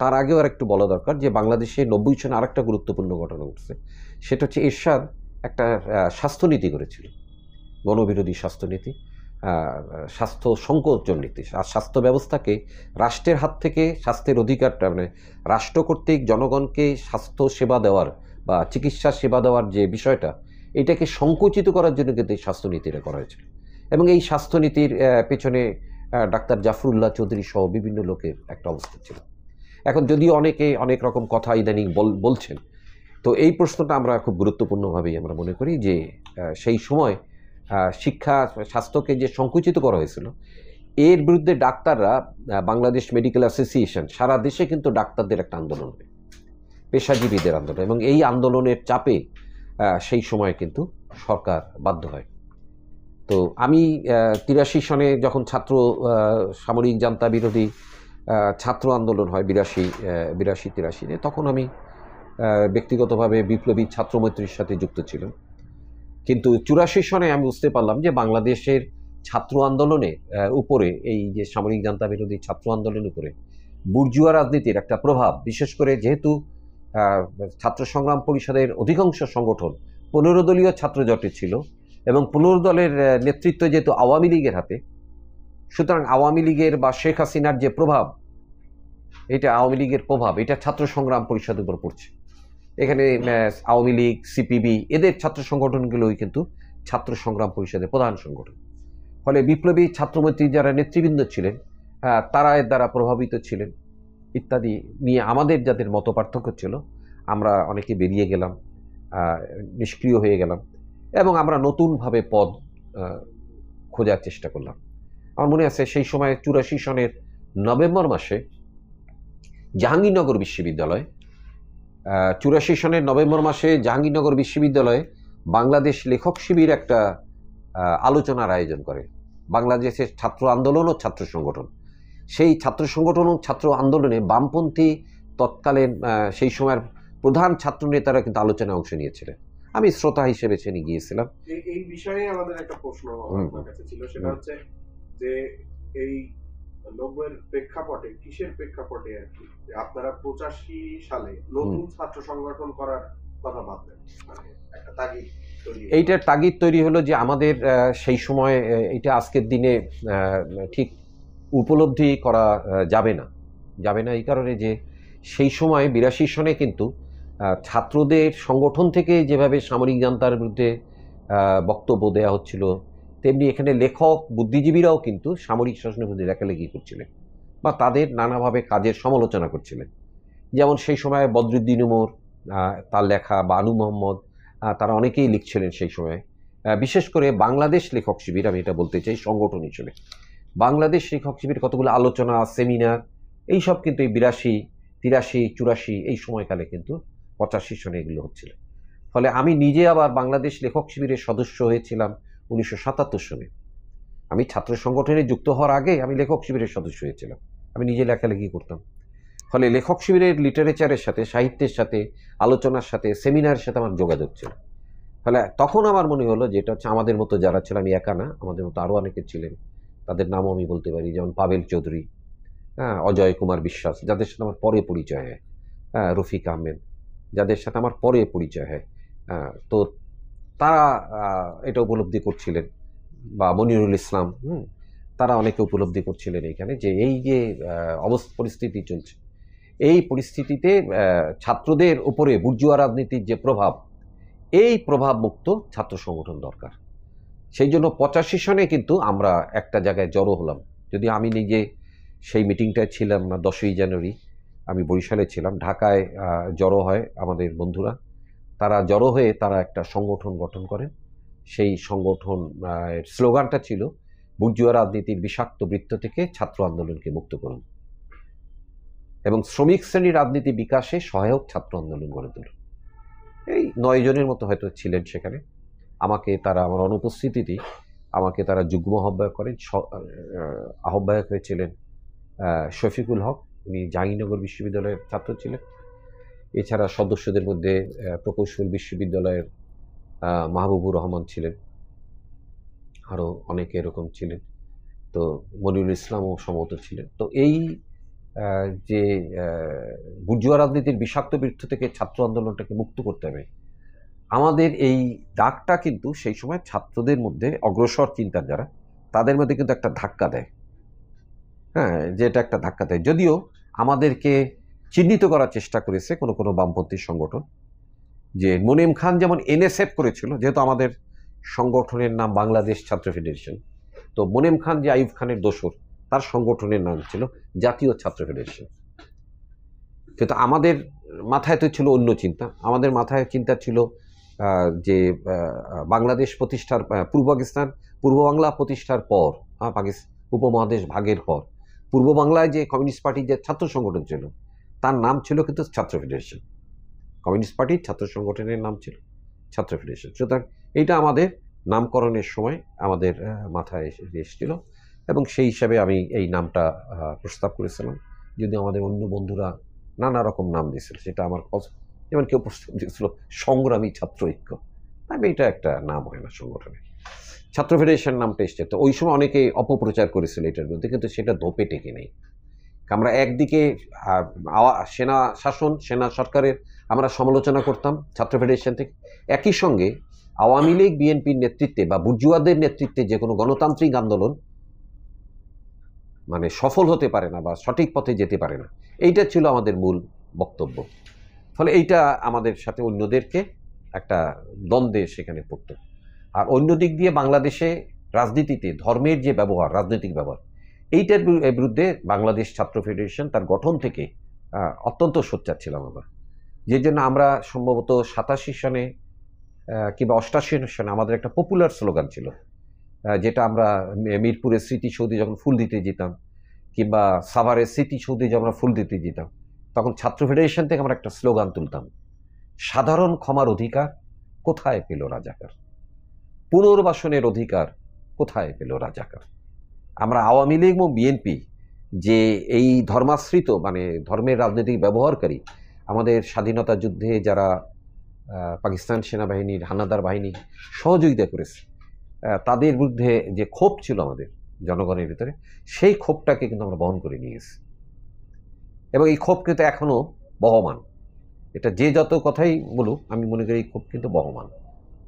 তার আগেও আর একটু বলা দরকার যে বাংলাদেশে 90 সনে আরেকটা গুরুত্বপূর্ণ ঘটনা ঘটছে। সেটা হচ্ছে এরশাদ একটা স্বাস্থ্যনীতি করেছিল, গণবিরোধী স্বাস্থ্যনীতি, স্বাস্থ্য সংকোচন নীতি। আর স্বাস্থ্য ব্যবস্থাকে রাষ্ট্রের হাত থেকে, স্বাস্থ্যের অধিকারটা মানে রাষ্ট্র কর্তৃক জনগণকে স্বাস্থ্য সেবা দেওয়ার বা চিকিৎসা সেবা দেওয়ার যে বিষয়টা, এটাকে সংকুচিত করার জন্য কিন্তু এই স্বাস্থ্যনীতিটা করা হয়েছিল। এবং এই স্বাস্থ্যনীতির পেছনে ডাক্তার জাফরুল্লাহ চৌধুরী সহ বিভিন্ন লোকের একটা অবস্থা ছিল। এখন যদিও অনেকে অনেক রকম কথা ইদানিং বলছেন, তো এই প্রশ্নটা আমরা খুব গুরুত্বপূর্ণভাবেই আমরা মনে করি যে সেই সময় শিক্ষা স্বাস্থ্যকে যে সংকুচিত করা হয়েছিল, এর বিরুদ্ধে ডাক্তাররা, বাংলাদেশ মেডিকেল অ্যাসোসিয়েশন, সারা দেশে কিন্তু ডাক্তারদের একটা আন্দোলন হয়, পেশাজীবীদের আন্দোলন, এবং এই আন্দোলনের চাপে সেই সময় কিন্তু সরকার বাধ্য হয়। তো আমি 83 সনে যখন সামরিক জান্তা বিরোধী ছাত্র আন্দোলন হয় 82-83-তে, তখন আমি ব্যক্তিগতভাবে বিপ্লবী ছাত্র মৈত্রীর সাথে যুক্ত ছিলাম। কিন্তু 84 সনে আমি বুঝতে পারলাম যে বাংলাদেশের ছাত্র আন্দোলনের উপরে, এই যে সামরিক জান্তা বিরোধী ছাত্র আন্দোলনের উপরে বুর্জুয়া রাজনীতির একটা প্রভাব, বিশেষ করে যেহেতু ছাত্র সংগ্রাম পরিষদের অধিকাংশ সংগঠন 15 দলীয় ছাত্র জোটে ছিল এবং 15 দলের নেতৃত্ব যেহেতু আওয়ামী লীগের হাতে, সুতরাং আওয়ামী লীগের বা শেখ হাসিনার যে প্রভাব, এটা আওয়ামী লীগের প্রভাব এটা ছাত্র সংগ্রাম পরিষদের উপর পড়ছে। এখানে আওয়ামী লীগ, সিপিবি, এদের ছাত্র সংগঠনগুলোই কিন্তু ছাত্র সংগ্রাম পরিষদের প্রধান সংগঠন। ফলে বিপ্লবী ছাত্রমৈত্রী যারা নেতৃবৃন্দ ছিলেন তারা এর দ্বারা প্রভাবিত ছিলেন ইত্যাদি নিয়ে আমাদের যাদের মত পার্থক্য ছিল, আমরা অনেকে বেরিয়ে গেলাম, নিষ্ক্রিয় হয়ে গেলাম এবং আমরা নতুনভাবে পদ খোঁজার চেষ্টা করলাম। আমার মনে আছে সেই সময় 84 সনের নভেম্বর মাসে জাহাঙ্গীরনগর বিশ্ববিদ্যালয়, 84 সনের নভেম্বর মাসে জাহাঙ্গীরনগর বিশ্ববিদ্যালয়ে বাংলাদেশ লেখক শিবির একটা আলোচনার আয়োজন করে। বাংলাদেশের ছাত্র আন্দোলন ও ছাত্র সংগঠন, সেই ছাত্র সংগঠন ও ছাত্র আন্দোলনে বামপন্থী তৎকালীন সেই সময়ের প্রধান ছাত্র নেতারা কিন্তু আলোচনায় অংশ নিয়েছিলেন। আমি শ্রোতা হিসেবে সেখানে গিয়েছিলাম। এই বিষয়ে আমাদের একটা প্রশ্ন আপনার কাছে ছিল, সেটা হচ্ছে যে এই 90-এর প্রেক্ষাপটে, কিসের প্রেক্ষাপটে আর কি আপনারা 85 সালে নতুন ছাত্র সংগঠন করার কথা ভাবলেন? মানে একটা তাগিদ তৈরি, এইটার তাগিদ তৈরি হলো যে আমাদের সেই সময় এটা আজকের দিনে ঠিক উপলব্ধি করা যাবে না এই কারণে যে সেই সময় 82 সনে কিন্তু ছাত্রদের সংগঠন থেকে যেভাবে সামরিক জান্তার বিরুদ্ধে বক্তব্য দেওয়া হচ্ছিল, তেমনি এখানে লেখক বুদ্ধিজীবীরাও কিন্তু সামরিক শাসনের বিরুদ্ধে লেখালেখি করছিলেন বা তাদের নানাভাবে কাজের সমালোচনা করছিলেন। যেমন সেই সময় বদরুদ্দিন উমর তার লেখা বা আনু মোহাম্মদ, তারা অনেকেই লিখছিলেন সেই সময়। বিশেষ করে বাংলাদেশ লেখক শিবির, আমি এটা বলতে চাই সংগঠন হিসেবে, বাংলাদেশ লেখক শিবির কতগুলো আলোচনা, সেমিনার, এইসব কিন্তু এই 82, 83, 84 এই সময়কালে কিন্তু 85 সনে এগুলো হচ্ছিল। ফলে আমি নিজে আবার বাংলাদেশ লেখক শিবিরের সদস্য হয়েছিলাম 1977 সনে। আমি ছাত্র সংগঠনে যুক্ত হওয়ার আগে আমি লেখক শিবিরের সদস্য হয়েছিলাম, আমি নিজে লেখালেখি করতাম। ফলে লেখক শিবিরের লিটারেচারের সাথে, সাহিত্যের সাথে, আলোচনার সাথে, সেমিনারের সাথে আমার যোগাযোগ ছিল। ফলে তখন আমার মনে হলো যে এটা হচ্ছে আমাদের মতো যারা ছিল, আমি একা না, আমাদের মতো আরও অনেকে ছিলেন, তাদের নামও আমি বলতে পারি, যেমন পাবেল চৌধুরী, অজয় কুমার বিশ্বাস, যাদের সাথে আমার পরে পরিচয় হয়, রফিক আহমেদ, যাদের সাথে আমার পরে পরিচয় হয়, তো তারা এটা উপলব্ধি করছিলেন, বা মনিরুল ইসলাম, তারা অনেকে উপলব্ধি করছিলেন এখানে যে এই যে পরিস্থিতি চলছে, এই পরিস্থিতিতে ছাত্রদের উপরে বুর্জুয়া রাজনীতির যে প্রভাব, এই প্রভাব মুক্ত ছাত্র সংগঠন দরকার। সেই জন্য 85 সনে কিন্তু আমরা একটা জায়গায় জড়ো হলাম। যদি আমি নিজে সেই মিটিংটায় ছিলাম না, 10ই জানুয়ারি আমি বরিশালে ছিলাম, ঢাকায় জড়ো হয় আমাদের বন্ধুরা, তারা জড়ো হয়ে তারা একটা সংগঠন গঠন করেন। সেই সংগঠন স্লোগানটা ছিল বুর্জুয়া রাজনীতির বিষাক্ত বৃত্ত থেকে ছাত্র আন্দোলনকে মুক্ত করুন এবং শ্রমিক শ্রেণীর রাজনীতি বিকাশে সহায়ক ছাত্র আন্দোলন গড়ে তুলুন। এই 9 জনের মতো হয়তো ছিলেন সেখানে। আমাকে তারা, আমার অনুপস্থিতিতেই আমাকে তারা যুগ্ম আহ্বায়ক করেন। আহ্বায়ক হয়েছিলেন শফিকুল হক, উনি জাহাঙ্গীরনগর বিশ্ববিদ্যালয়ের ছাত্র ছিলেন। এছাড়া সদস্যদের মধ্যে প্রকৌশল বিশ্ববিদ্যালয়ের মাহবুবুর রহমান ছিলেন, আরও অনেকে এরকম ছিলেন, তো মনিরুল ইসলামও সম্ভবত ছিলেন। তো এই যে বুর্জুয়া রাজনীতির বিষাক্ত বৃত্ত থেকে ছাত্র আন্দোলনটাকে মুক্ত করতে হবে, আমাদের এই ডাকটা কিন্তু সেই সময় ছাত্রদের মধ্যে অগ্রসর চিন্তার যারা, তাদের মধ্যে কিন্তু একটা ধাক্কা দেয়, যে এটা একটা ধাক্কা দেয়। যদিও আমাদেরকে চিহ্নিত করার চেষ্টা করেছে কোনো কোনো বামপন্থী সংগঠন, যে মোনেম খান যেমন এনএসএফ করেছিল, যেহেতু আমাদের সংগঠনের নাম বাংলাদেশ ছাত্র ফেডারেশন, তো মোনেম খান যে আইয়ুব খানের দোসর, তার সংগঠনের নাম ছিল জাতীয় ছাত্র ফেডারেশন। কিন্তু আমাদের মাথায় তো ছিল অন্য চিন্তা, আমাদের মাথায় চিন্তা ছিল যে বাংলাদেশ প্রতিষ্ঠার, পূর্ব বাংলা প্রতিষ্ঠার পর, উপমহাদেশ ভাগের পর পূর্ব বাংলায় যে কমিউনিস্ট পার্টির যে ছাত্র সংগঠন ছিল, তার নাম ছিল কিন্তু ছাত্র ফেডারেশন। কমিউনিস্ট পার্টির ছাত্র সংগঠনের নাম ছিল ছাত্র ফেডারেশন। সুতরাং এইটা আমাদের নামকরণের সময় আমাদের মাথায় এসেছিল এবং সেই হিসাবে আমি এই নামটা প্রস্তাব করেছিলাম। যদি আমাদের অন্য বন্ধুরা নানা রকম নাম দিয়েছিল, সেটা আমার, যেমন কেউ প্রস্তাব দিয়েছিল সংগ্রামী ছাত্র ঐক্য, আমি এটা একটা নাম হয় না সংগঠনে, ছাত্র ফেডারেশন নামটা এসছে। তো ওই সময় অনেকে অপপ্রচার করেছিল এটার বিরুদ্ধে, কিন্তু সেটা ধোপে টেকে নেই। আমরা একদিকে সেনা শাসন, সেনা সরকারের আমরা সমালোচনা করতাম ছাত্র ফেডারেশন থেকে, একই সঙ্গে আওয়ামী লীগ বিএনপির নেতৃত্বে বা বুর্জুয়াদের নেতৃত্বে যে কোনো গণতান্ত্রিক আন্দোলন মানে সফল হতে পারে না বা সঠিক পথে যেতে পারে না, এইটা ছিল আমাদের মূল বক্তব্য। ফলে এইটা আমাদের সাথে অন্যদেরকে একটা দ্বন্দ্বে সেখানে পড়তো। আর অন্য দিক দিয়ে বাংলাদেশে রাজনীতিতে ধর্মের যে ব্যবহার, রাজনৈতিক ব্যবহার, এইটার বিরুদ্ধে বাংলাদেশ ছাত্র ফেডারেশন তার গঠন থেকে অত্যন্ত সোচ্চার ছিলাম আমরা। যে জন্য আমরা সম্ভবত 87 সনে কিংবা 88 সনে আমাদের একটা পপুলার স্লোগান ছিল, যেটা আমরা মিরপুরের স্মৃতিসৌধে যখন ফুল দিতে যেতাম কিংবা সাভারের স্মৃতিসৌধে যখন আমরা ফুল দিতে যেতাম, তখন ছাত্র ফেডারেশন থেকে আমরা একটা স্লোগান তুলতাম, সাধারণ ক্ষমার অধিকার কোথায় পেল রাজাকার, পুনর্বাসনের অধিকার কোথায় পেল রাজাকার। আমরা আওয়ামী লীগ এবং বিএনপি যে এই ধর্মাশ্রিত মানে ধর্মের রাজনৈতিক ব্যবহারকারী আমাদের স্বাধীনতা যুদ্ধে যারা পাকিস্তান সেনাবাহিনীর হানাদার বাহিনী সহযোগিতা করেছে, তাদের বিরুদ্ধে যে ক্ষোভ ছিল আমাদের জনগণের ভিতরে, সেই ক্ষোভটাকে কিন্তু আমরা বহন করে নিয়ে গেছি এবং এই ক্ষোভ কিন্তু এখনও বহমান। এটা যে যত কথাই বলুক, আমি মনে করি এই ক্ষোভ কিন্তু বহমান,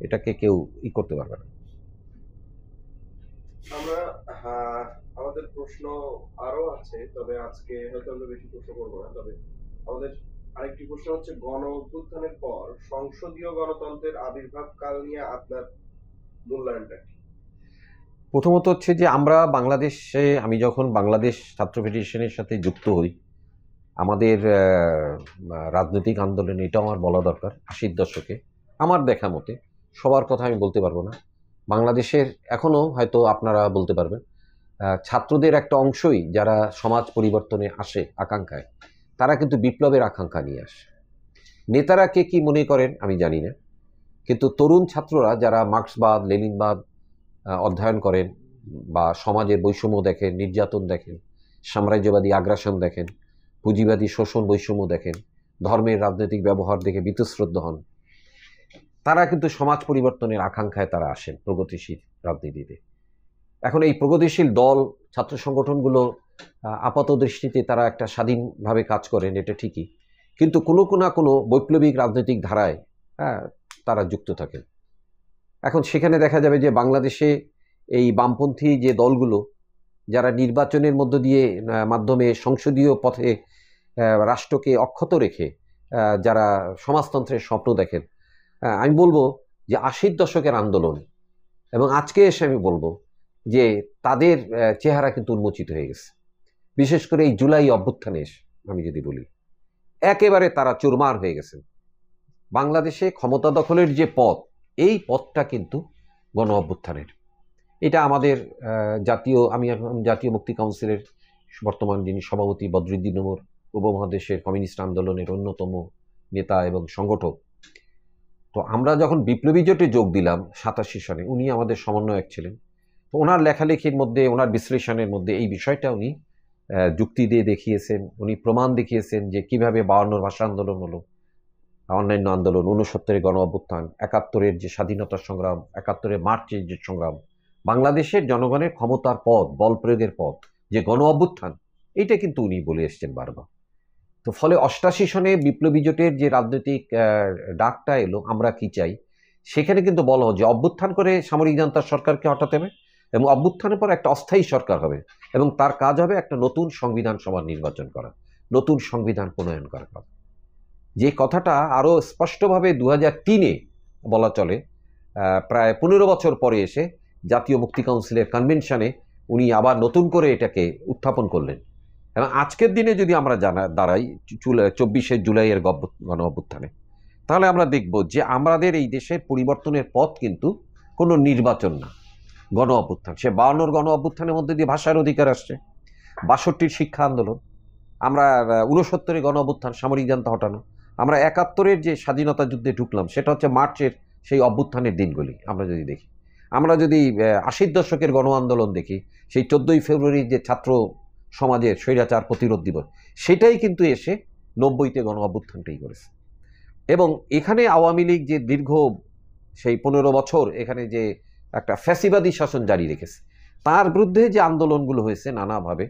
এটাকে কেউ করতে পারবে না। আমরা আমাদের প্রশ্ন আরো আছে, তবে আজকে হয়তো আমরা বেশি প্রশ্ন করবো না। তবে আমাদের আরেকটি প্রশ্ন হচ্ছে, গণ অভ্যুত্থানের পর সংসদীয় গণতন্ত্রের আবির্ভাব কাল নিয়ে আপনার মূল্যায়নটা কি? প্রথমত হচ্ছে যে আমরা বাংলাদেশে, আমি যখন বাংলাদেশ ছাত্র ফেডারেশনের সাথে যুক্ত হই, আমাদের রাজনৈতিক আন্দোলন, এটা আমার বলা দরকার, 80-র দশকে আমার দেখা মতে, সবার কথা আমি বলতে পারবো না, বাংলাদেশের এখনও হয়তো আপনারা বলতে পারবেন, ছাত্রদের একটা অংশই যারা সমাজ পরিবর্তনে আসে আকাঙ্ক্ষায়, তারা কিন্তু বিপ্লবের আকাঙ্ক্ষা নিয়ে আসে। নেতারা কে কি মনে করেন আমি জানি না, কিন্তু তরুণ ছাত্ররা যারা মার্ক্সবাদ লেনিনবাদ অধ্যয়ন করেন বা সমাজের বৈষম্য দেখেন, নির্যাতন দেখেন, সাম্রাজ্যবাদী আগ্রাসন দেখেন, পুঁজিবাদী শোষণ বৈষম্য দেখেন, ধর্মের রাজনৈতিক ব্যবহার দেখে বীতশ্রদ্ধ হন, তারা কিন্তু সমাজ পরিবর্তনের আকাঙ্ক্ষায় তারা আসেন প্রগতিশীল রাজনীতিতে। এখন এই প্রগতিশীল দল, ছাত্র সংগঠনগুলো আপাত দৃষ্টিতে তারা একটা স্বাধীনভাবে কাজ করেন, এটা ঠিকই, কিন্তু কোনো না কোনো বৈপ্লবিক রাজনৈতিক ধারায় তারা যুক্ত থাকেন। এখন সেখানে দেখা যাবে যে বাংলাদেশে এই বামপন্থী যে দলগুলো, যারা নির্বাচনের মধ্য দিয়ে মাধ্যমে সংসদীয় পথে রাষ্ট্রকে অক্ষত রেখে যারা সমাজতন্ত্রের স্বপ্ন দেখেন, আমি বলবো যে 80-র দশকের আন্দোলন এবং আজকে এসে আমি বলবো যে তাদের চেহারা কিন্তু উন্মোচিত হয়ে গেছে। বিশেষ করে এই জুলাই অভ্যুত্থানে এসে আমি যদি বলি, একেবারে তারা চুরমার হয়ে গেছেন। বাংলাদেশে ক্ষমতা দখলের যে পথ, এই পথটা কিন্তু গণ অভ্যুত্থানের। এটা আমাদের আমি এখন জাতীয় মুক্তি কাউন্সিলের বর্তমান যিনি সভাপতি বদরুদ্দিন ওমর, উপমহাদেশের কমিউনিস্ট আন্দোলনের অন্যতম নেতা এবং সংগঠক। তো আমরা যখন বিপ্লবী জোটে যোগ দিলাম 87 সনে, উনি আমাদের সমন্বয়ক ছিলেন। তো ওনার লেখালেখির মধ্যে, ওনার বিশ্লেষণের মধ্যে এই বিষয়টা উনি যুক্তি দিয়ে দেখিয়েছেন, উনি প্রমাণ দেখিয়েছেন যে কিভাবে 52 ভাষা আন্দোলন হলো, অন্যান্য আন্দোলন, 69-এর গণ অভ্যুত্থান, 71-এর যে স্বাধীনতা সংগ্রাম, 71-এর মার্চের যে সংগ্রাম, বাংলাদেশের জনগণের ক্ষমতার পথ, বল প্রয়োগের পথ, যে গণ অভ্যুত্থান, এইটা কিন্তু উনি বলে এসছেন বারবার। তো ফলে 88 সনে বিপ্লবী জোটের যে রাজনৈতিক ডাকটা এলো, আমরা কি চাই, সেখানে কিন্তু বলা যে অভ্যুত্থান করে সামরিক জান্তার সরকারকে হটাতে হবে এবং অভ্যুত্থানের পর একটা অস্থায়ী সরকার হবে এবং তার কাজ হবে একটা নতুন সংবিধান সভা নির্বাচন করা, নতুন সংবিধান প্রণয়ন করা। যে কথাটা আরও স্পষ্টভাবে 2003-এ বলা চলে, প্রায় 15 বছর পরে এসে জাতীয় মুক্তি কাউন্সিলের কনভেনশনে উনি আবার নতুন করে এটাকে উত্থাপন করলেন। এবং আজকের দিনে যদি আমরা দাঁড়াই 24শে জুলাইয়ের গণ অভ্যুত্থানে, তাহলে আমরা দেখব যে আমাদের এই দেশের পরিবর্তনের পথ কিন্তু কোনো নির্বাচন না, গণ অভ্যুত্থান। সে 52-র গণ অভ্যুত্থানের মধ্যে দিয়ে ভাষার অধিকার আসছে, 62-র শিক্ষা আন্দোলন, আমরা 69-এর গণ অভ্যুত্থান সামরিক জান্তা হটানো, আমরা 71-এর যে স্বাধীনতা যুদ্ধে ঢুকলাম, সেটা হচ্ছে মার্চের সেই অভ্যুত্থানের দিনগুলি। আমরা যদি দেখি, আমরা যদি 80-র দশকের গণ আন্দোলন দেখি, সেই 14ই ফেব্রুয়ারির যে ছাত্র সমাজের স্বৈরাচার প্রতিরোধ দিবস, সেটাই কিন্তু এসে 90-তে গণ অভ্যুত্থানটাই করেছে। এবং এখানে আওয়ামী লীগ যে দীর্ঘ সেই 15 বছর এখানে যে একটা ফ্যাসিবাদী শাসন জারি রেখেছে, তার বিরুদ্ধে যে আন্দোলনগুলো হয়েছে নানাভাবে।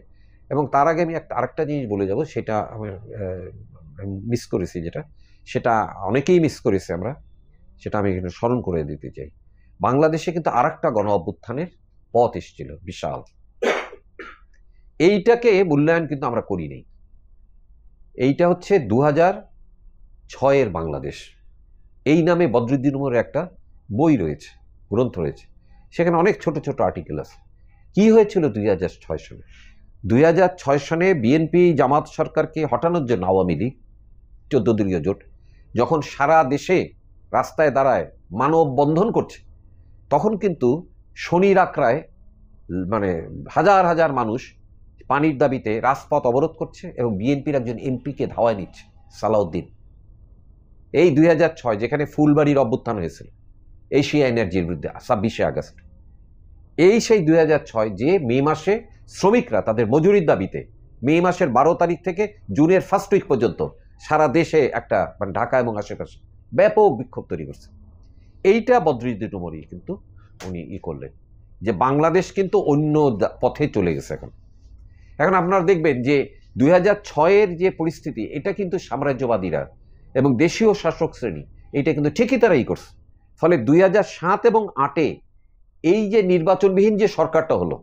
এবং তার আগে আমি আরেকটা জিনিস বলে যাব, সেটা আমি মিস করেছি, সেটা অনেকেই মিস করেছে আমরা, সেটা আমি কিন্তু স্মরণ করে দিতে চাই। বাংলাদেশে কিন্তু আরেকটা গণ অভ্যুত্থানের পথ এসেছিল বিশাল, এইটাকে মূল্যায়ন কিন্তু আমরা করি নাই। এইটা হচ্ছে 2006-এর বাংলাদেশ, এই নামে বদরুদ্দিন উমরের একটা বই রয়েছে, গ্রন্থ রয়েছে, সেখানে অনেক ছোট ছোট আর্টিকেল আছে। কি হয়েছিল 2006 সালে? 2006 সনে বিএনপি জামাত সরকারকে হটানোর জন্য আওয়ামী লীগ 14 দলীয় জোট যখন সারা দেশে রাস্তায় দাঁড়ায় মানববন্ধন করছে, তখন কিন্তু শনির আখড়ায় মানে হাজার হাজার মানুষ পানির দাবিতে রাজপথ অবরোধ করছে এবং বিএনপির একজন এমপিকে ধাওয়ায় নিচ্ছে, সালাউদ্দিন। এই 2006 যেখানে ফুলবাড়ির অভ্যুত্থান হয়েছিল এশিয়া এনার্জির বিরুদ্ধে 26শে আগস্ট, এই সেই 2006 যে মে মাসে শ্রমিকরা তাদের মজুরির দাবিতে মে মাসের 12 তারিখ থেকে জুনের ফার্স্ট উইক পর্যন্ত সারা দেশে একটা ঢাকা এবং আশেপাশে ব্যাপক বিক্ষোভ তৈরি করছে। এইটা বদরুদ্দিন উমরই কিন্তু উনি করলেন যে বাংলাদেশ কিন্তু অন্য পথে চলে গেছে। এখন আপনারা দেখবেন যে 2006-এর যে পরিস্থিতি, এটা কিন্তু সাম্রাজ্যবাদীরা এবং দেশীয় শাসক শ্রেণী এটা কিন্তু ঠিকই তারাই করছে। ফলে 2007 এবং 2008-এ এই যে নির্বাচনবিহীন যে সরকারটা হলো,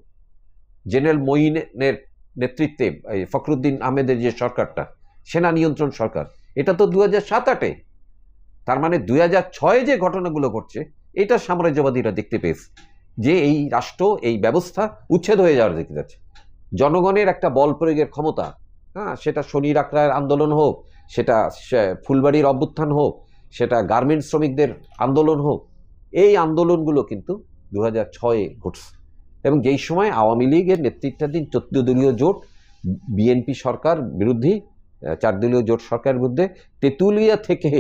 জেনারেল মঈনের নেতৃত্বে ফখরুদ্দিন আহমেদের যে সরকারটা, সেনা নিয়ন্ত্রণ সরকার, এটা তো 2007-8-এ। তার মানে 2006-এ যে ঘটনাগুলো ঘটছে এটা সাম্রাজ্যবাদীরা দেখতে পেয়েছে যে এই রাষ্ট্র, এই ব্যবস্থা উচ্ছেদ হয়ে যাওয়ার দেখতে যাচ্ছে। জনগণের একটা বল প্রয়োগের ক্ষমতা, সেটা শনির আখড়ার আন্দোলন হোক, সেটা ফুলবাড়ির অভ্যুত্থান হোক, সেটা গার্মেন্টস শ্রমিকদের আন্দোলন হোক, এই আন্দোলনগুলো কিন্তু 2006-এ ঘটছে। এবং যেই সময় আওয়ামী লীগের নেতৃত্বাধীন 14 দলীয় জোট বিএনপি সরকার বিরোধী 4 দলীয় জোট সরকারের বিরুদ্ধে তেঁতুলিয়া থেকে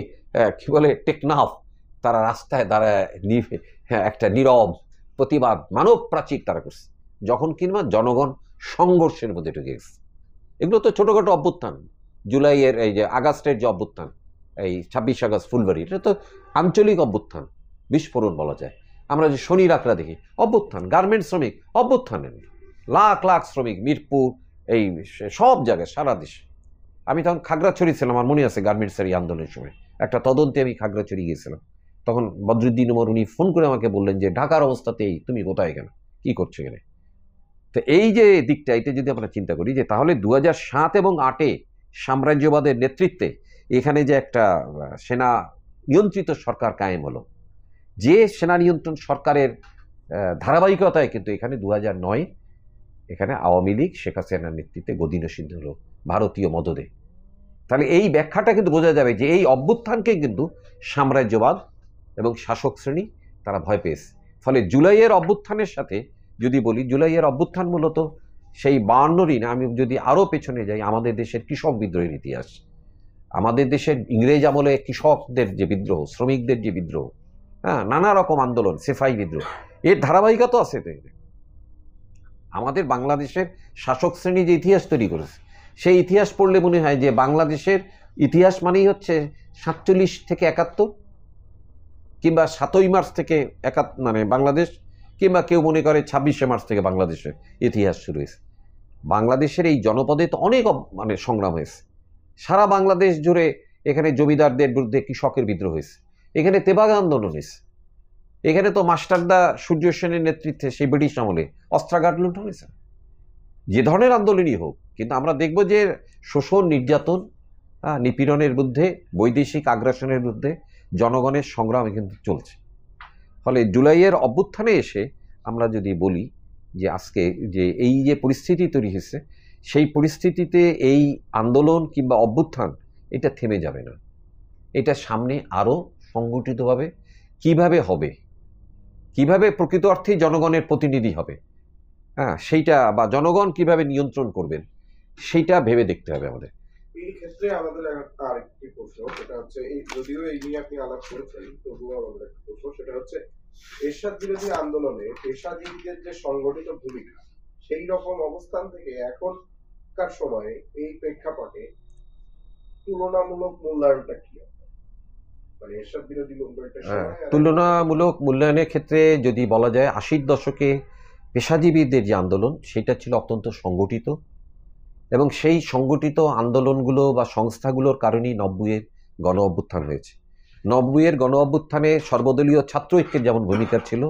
কি বলে টেকনাফ, তারা রাস্তায় দাঁড়ায় একটা নীরব প্রতিবাদ, মানব প্রাচীর তারা করছে, যখন কিংবা জনগণ সংঘর্ষের মধ্যে ঢুকে গেছে। এগুলো তো ছোটখাটো অভ্যুত্থান। জুলাইয়ের এই যে আগস্টের যে অভ্যুত্থান, এই 26 আগস্ট ফুলবাড়ি, এটা তো আঞ্চলিক অভ্যুত্থান, বিস্ফোরণ বলা যায়। আমরা যে শনির আখড়া দেখি অভ্যুত্থান, গার্মেন্টস শ্রমিক অভ্যুত্থান, লাখ লাখ শ্রমিক মিরপুর, এই সব জায়গায় সারা দেশে। আমি তখন খাগড়াছড়ি ছিলাম, আমার মনে আছে গার্মেন্টসের এই আন্দোলনের সময় একটা তদন্তে আমি খাগড়াছড়ি গিয়েছিলাম। তখন বদরুদ্দিন উমর উনি ফোন করে আমাকে বললেন যে ঢাকার অবস্থাতেই তুমি কোথায়, কেন কি করছো এখানে? তো এই যে দিকটা, এটা যদি আমরা চিন্তা করি যে তাহলে 2007 এবং 2008-এ সাম্রাজ্যবাদের নেতৃত্বে এখানে যে একটা সেনা নিয়ন্ত্রিত সরকার কায়েম হলো, যে সেনা নিয়ন্ত্রণ সরকারের ধারাবাহিকতায় কিন্তু এখানে 2009 এখানে আওয়ামী লীগ শেখ হাসিনার নেতৃত্বে গদিনসিদ্ধ হলো ভারতীয় মদদে। তাহলে এই ব্যাখ্যাটা কিন্তু বোঝা যাবে যে এই অভ্যুত্থানকে কিন্তু সাম্রাজ্যবাদ এবং শাসক শ্রেণী তারা ভয় পেয়েছে। ফলে জুলাইয়ের অভ্যুত্থানের সাথে যদি বলি, জুলাইয়ের অভ্যুত্থান মূলত সেই 52-ই না, আমি যদি আরও পেছনে যাই, আমাদের দেশের কৃষক বিদ্রোহের ইতিহাস, আমাদের দেশের ইংরেজ আমলে কৃষকদের যে বিদ্রোহ, শ্রমিকদের যে বিদ্রোহ, নানা রকম আন্দোলন, সেফাই বিদ্রোহ, এর ধারাবাহিকতা আছে। আমাদের বাংলাদেশের শাসক শ্রেণী যে ইতিহাস তৈরি করেছে, সেই ইতিহাস পড়লে মনে হয় যে বাংলাদেশের ইতিহাস মানেই হচ্ছে 47 থেকে 71, কিংবা 7ই মার্চ থেকে মানে বাংলাদেশ, কিংবা কেউ মনে করে 26শে মার্চ থেকে বাংলাদেশের ইতিহাস শুরু হয়েছে। বাংলাদেশের এই জনপদে তো অনেক মানে সংগ্রাম হয়েছে, সারা বাংলাদেশ জুড়ে। এখানে জমিদারদের বিরুদ্ধে কৃষকের বিদ্রোহ হয়েছে, এখানে তেবাগ আন্দোলন হয়েছে, এখানে তো মাস্টারদা সূর্য সেনের নেতৃত্বে সেই ব্রিটিশ আমলে অস্ত্রাঘাত লুণ্ঠন হয়েছে। যে ধরনের আন্দোলনই হোক, কিন্তু আমরা দেখব যে শোষণ, নির্যাতন, নিপীড়নের বিরুদ্ধে, বৈদেশিক আগ্রাসনের বিরুদ্ধে জনগণের সংগ্রাম কিন্তু চলছে। ফলে জুলাইয়ের অভ্যুত্থানে এসে আমরা যদি বলি যে আজকে যে এই যে পরিস্থিতি তৈরি হয়েছে, সেই পরিস্থিতিতে এই আন্দোলন কিংবা অভ্যুত্থান এটা থেমে যাবে না। এটা সামনে আরও সংগঠিতভাবে কিভাবে হবে, কিভাবে প্রকৃত অর্থেই জনগণের প্রতিনিধি হবে, সেইটা বা জনগণ কিভাবে নিয়ন্ত্রণ করবেন, সেইটা ভেবে দেখতে হবে আমাদের। এই ক্ষেত্রে আমাদের আরেকটি প্রশ্ন, সেটা হচ্ছে এই যদিও এই নিয়ে আপনি আলাপ করেছেন, তবুও আমাদের একটা প্রশ্ন, সেটা হচ্ছে এরশাদ বিরোধী আন্দোলনে পেশাজীবীদের যে সংগঠিত ভূমিকা, সেই রকম অবস্থান থেকে এখনকার সময়ে এই প্রেক্ষাপটে তুলনামূলক মূল্যায়নটা কি? মানে এরশাদ বিরোধী মুভমেন্টের সময় তুলনামূলক মূল্যায়নের ক্ষেত্রে যদি বলা যায় 80-র দশকে পেশাজীবীদের যে আন্দোলন সেটা ছিল অত্যন্ত সংগঠিত, এবং সেই সংগঠিত আন্দোলনগুলো বা সংস্থাগুলোর কারণেই 90-এর গণ অভ্যুত্থান হয়েছে। 90-এর গণ অভ্যুত্থানে সর্বদলীয় ছাত্র ঐক্যের যেমন ভূমিকা ছিল,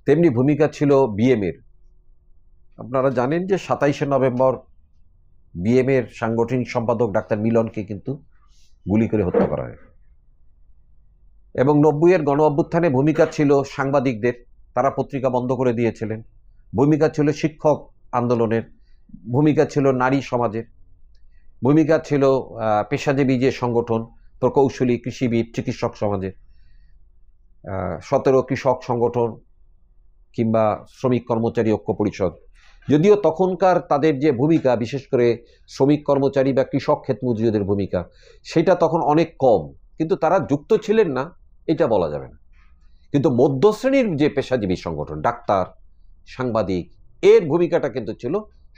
তেমনি ভূমিকা ছিল বিএমএর। আপনারা জানেন যে 27শে নভেম্বর বিএমএর সাংগঠনিক সম্পাদক ডাক্তার মিলনকে কিন্তু গুলি করে হত্যা করা হয়। এবং 90-এর গণ অভ্যুত্থানে ভূমিকা ছিল সাংবাদিকদের, তারা পত্রিকা বন্ধ করে দিয়েছিলেন। ভূমিকা ছিল শিক্ষক আন্দোলনের, ভূমিকা ছিল নারী সমাজের, ভূমিকা ছিল পেশাজীবী যে সংগঠন, প্রকৌশলী, কৃষিবিদ, চিকিৎসক সমাজের, 17 কৃষক সংগঠন কিংবা শ্রমিক কর্মচারী ঐক্য পরিষদ। যদিও তখনকার তাদের যে ভূমিকা, বিশেষ করে শ্রমিক কর্মচারী বা কৃষক ক্ষেতমজুরদের ভূমিকা, সেটা তখন অনেক কম, কিন্তু তারা যুক্ত ছিলেন না এটা বলা যাবে না। কিন্তু মধ্যশ্রেণীর যে পেশাজীবী সংগঠন, ডাক্তার, সাংবাদিক, এর ভূমিকাটা কিন্তু ছিল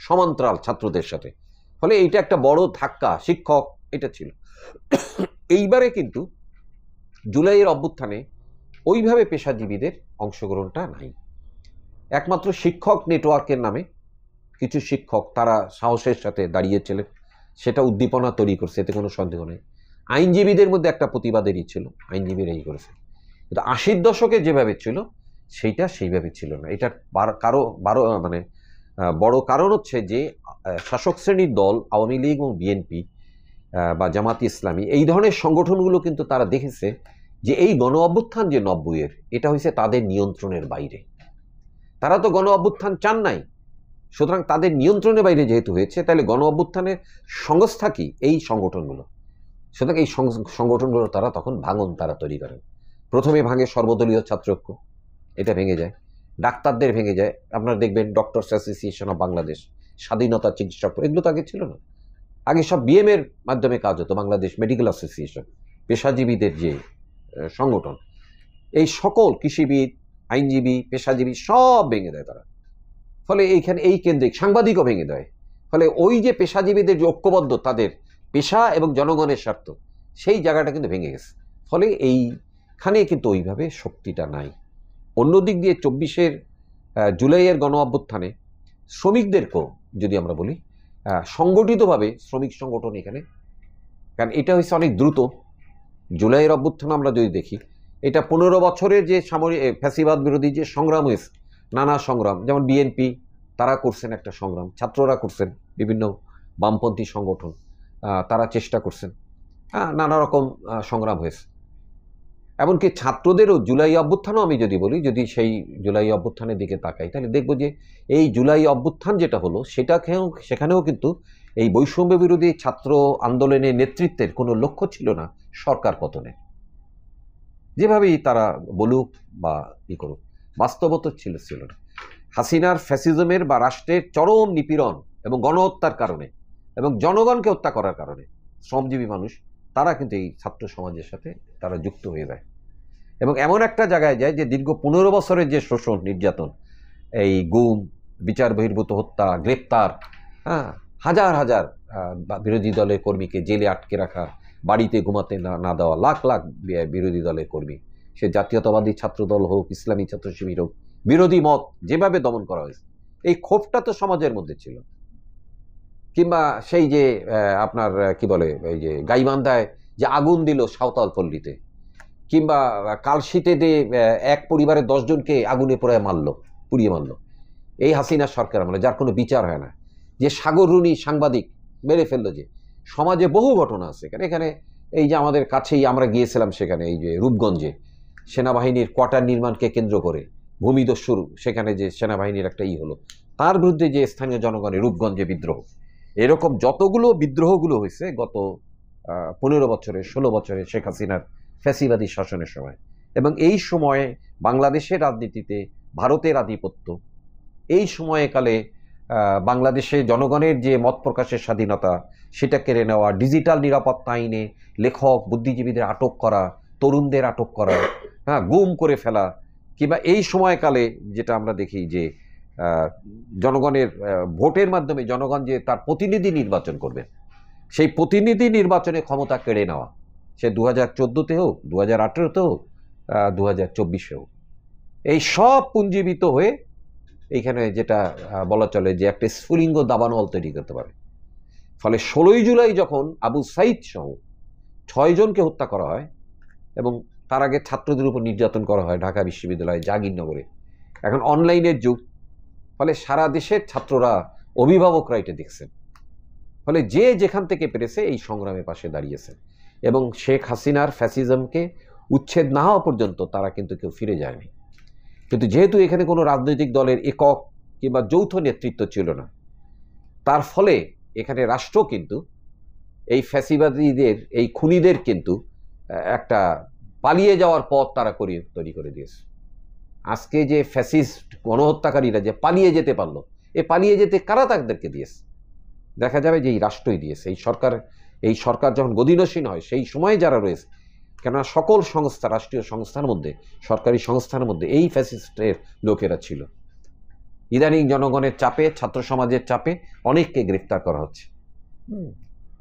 সমান্তরাল ছাত্রদের সাথে। ফলে এইটা একটা বড় ধাক্কা, শিক্ষক এটা ছিল। এইবারে কিন্তু জুলাইয়ের অভ্যুত্থানে ওইভাবে পেশাজীবীদের অংশগ্রহণটা নাই। একমাত্র শিক্ষক নেটওয়ার্কের নামে কিছু শিক্ষক তারা সাহসের সাথে দাঁড়িয়েছিলেন, সেটা উদ্দীপনা তৈরি করছে, এতে কোনো সন্দেহ নেই। আইনজীবীদের মধ্যে একটা প্রতিবাদেরই ছিল, আইনজীবীরাই করেছে। কিন্তু 80-র দশকে যেভাবে ছিল সেইটা সেইভাবে ছিল না। এটার বড় কারণ হচ্ছে যে শাসক শ্রেণীর দল আওয়ামী লীগ এবং বিএনপি বা জামাত ইসলামী, এই ধরনের সংগঠনগুলো কিন্তু তারা দেখেছে যে এই গণ অভ্যুত্থান যে 90-এর, এটা হয়েছে তাদের নিয়ন্ত্রণের বাইরে। তারা তো গণ অভ্যুত্থান চান নাই, সুতরাং তাদের নিয়ন্ত্রণের বাইরে যেহেতু হয়েছে, তাহলে গণ অভ্যুত্থানের সংস্থা কি? এই সংগঠনগুলো। সুতরাং এই সংগঠনগুলো তারা তখন ভাঙন তারা তৈরি করেন। প্রথমে ভাঙে সর্বদলীয় ছাত্রৈক্য, এটা ভেঙে যায়। ডাক্তারদের ভেঙে যায়। আপনারা দেখবেন ডক্টরস অ্যাসোসিয়েশন অফ বাংলাদেশ, স্বাধীনতা চিকিৎসক, এগুলো তো আগে ছিল না। আগে সব বিএমের মাধ্যমে কাজ হতো, বাংলাদেশ মেডিকেল অ্যাসোসিয়েশন, পেশাজীবীদের যে সংগঠন। এই সকল কৃষিবিদ, আইনজীবী, পেশাজীবী সব ভেঙে দেয় তারা। ফলে এইখানে এই কেন্দ্রিক সাংবাদিকও ভেঙে দেয়। ফলে ওই যে পেশাজীবীদের যে ঐক্যবদ্ধ, তাদের পেশা এবং জনগণের স্বার্থ, সেই জায়গাটা কিন্তু ভেঙে গেছে। ফলে এইখানে কিন্তু ওইভাবে শক্তিটা নাই। অন্যদিক দিয়ে 24-এর জুলাইয়ের গণ অভ্যুত্থানে শ্রমিকদেরকেও যদি আমরা বলি, সংগঠিতভাবে শ্রমিক সংগঠন এখানে, কারণ এটা হচ্ছে অনেক দ্রুত। জুলাইয়ের অভ্যুত্থান আমরা যদি দেখি, এটা 15 বছরের যে সামরিক ফ্যাসিবাদ বিরোধী যে সংগ্রাম হয়েছে, নানা সংগ্রাম, যেমন বিএনপি তারা করছেন একটা সংগ্রাম, ছাত্ররা করছেন, বিভিন্ন বামপন্থী সংগঠন তারা চেষ্টা করছেন, নানা রকম সংগ্রাম হয়েছে। এমনকি ছাত্রদেরও জুলাই অভ্যুত্থানও আমি যদি বলি, যদি সেই জুলাই অভ্যুত্থানের দিকে তাকাই, তাহলে দেখব যে এই জুলাই অভ্যুত্থান যেটা হলো সেখানেও কিন্তু এই বৈষম্য বিরোধী ছাত্র আন্দোলনের নেতৃত্বের কোনো লক্ষ্য ছিল না সরকার পতনে। যেভাবেই তারা বলুক বা ই করুক, বাস্তবতা ছিল না। হাসিনার ফ্যাসিজমের বা রাষ্ট্রের চরম নিপীড়ন এবং গণহত্যার কারণে এবং জনগণকে হত্যা করার কারণে শ্রমজীবী মানুষ তারা কিন্তু এই ছাত্র সমাজের সাথে তারা যুক্ত হয়ে যায়, এবং এমন একটা জায়গায় যায় যে দীর্ঘ 15 বছরের যে শোষণ, নির্যাতন, এই গুম, বিচার বহির্ভূত হত্যা, গ্রেপ্তার, হাজার হাজার বিরোধী দলের কর্মীকে জেলে আটকে রাখা, বাড়িতে ঘুমাতে না দেওয়া, লাখ লাখ বিরোধী দলের কর্মী, সে জাতীয়তাবাদী ছাত্রদল হোক, ইসলামী ছাত্র শিবির হোক, বিরোধী মত যেভাবে দমন করা হয়েছে, এই ক্ষোভটা তো সমাজের মধ্যে ছিল। কিংবা সেই যে আপনার কি বলে, এই যে গাইবান্ধায় যে আগুন দিল সাঁওতাল পল্লীতে, কিংবা কালশীতে দিয়ে এক পরিবারের 10 জনকে আগুনে পুড়িয়ে মারলো এই হাসিনা সরকার আমলে, যার কোনো বিচার হয় না। যে সাগর রুনি সাংবাদিক মেরে ফেললো, যে সমাজে বহু ঘটনা আছে এখানে। এই যে আমাদের কাছেই আমরা গিয়েছিলাম সেখানে, এই যে রূপগঞ্জে সেনাবাহিনীর কোয়ার্টার নির্মাণকে কেন্দ্র করে ভূমিদস্যু, সেখানে যে সেনাবাহিনীর একটা হলো, তার বিরুদ্ধে যে স্থানীয় জনগণের রূপগঞ্জে বিদ্রোহ, এরকম যতগুলো বিদ্রোহগুলো হয়েছে গত 15 বছরে, 16 বছরে শেখ হাসিনার ফ্যাসিবাদী শাসনের সময়। এবং এই সময়ে বাংলাদেশের রাজনীতিতে ভারতের আধিপত্য, এই সময়কালে বাংলাদেশে জনগণের যে মত প্রকাশের স্বাধীনতা সেটা কেড়ে নেওয়া, ডিজিটাল নিরাপত্তা আইনে লেখক বুদ্ধিজীবীদের আটক করা, তরুণদের আটক করা, গুম করে ফেলা, কিংবা এই সময়কালে যেটা আমরা দেখি যে জনগণের ভোটের মাধ্যমে জনগণ যে তার প্রতিনিধি নির্বাচন করবে, সেই প্রতিনিধি নির্বাচনে ক্ষমতা কেড়ে নেওয়া, সে 2014-তে হোক, 2018-তে হোক, 2024-এ হোক, এই সব পুঞ্জীবিত হয়ে এইখানে যেটা বলা চলে যে একটা স্ফুলিঙ্গ দাবানল তৈরি করতে পারে। ফলে 16ই জুলাই যখন আবু সাইদ সহ 6 জনকে হত্যা করা হয় এবং তার আগে ছাত্রদের উপর নির্যাতন করা হয় ঢাকা বিশ্ববিদ্যালয়ে জাহাঙ্গীরনগরে, এখন অনলাইনের যুগ, ফলে সারা দেশের ছাত্ররা, অভিভাবকরা এটা দেখছেন। ফলে যে যেখান থেকে পেরেছে এই সংগ্রামের পাশে দাঁড়িয়েছে এবং শেখ হাসিনার ফ্যাসিজমকে উচ্ছেদ না হওয়া পর্যন্ত তারা কিন্তু কেউ ফিরে যায়নি। কিন্তু যেহেতু এখানে কোনো রাজনৈতিক দলের একক কিংবা যৌথ নেতৃত্ব ছিল না, তার ফলে এখানে রাষ্ট্র কিন্তু এই ফ্যাসিবাদীদের, এই খুনিদের কিন্তু একটা পালিয়ে যাওয়ার পথ তারা তৈরি করে দিয়েছে। আজকে যে ফ্যাসিস্ট গণহত্যাকারীরা যে পালিয়ে যেতে পারলো, এ পালিয়ে যেতে কারা তাদেরকে দিয়েছে? দেখা যাবে যে এই রাষ্ট্রই দিয়েছে। এই সরকার যখন গদিনসীন হয় সেই সময় যারা রয়েছে, কেননা সকল সংস্থা, রাষ্ট্রীয় সংস্থার মধ্যে, সরকারি সংস্থার মধ্যে এই ফ্যাসিস্টের লোকেরা ছিল। ইদানিং জনগণের চাপে, ছাত্র সমাজের চাপে অনেককে গ্রেফতার করা হচ্ছে,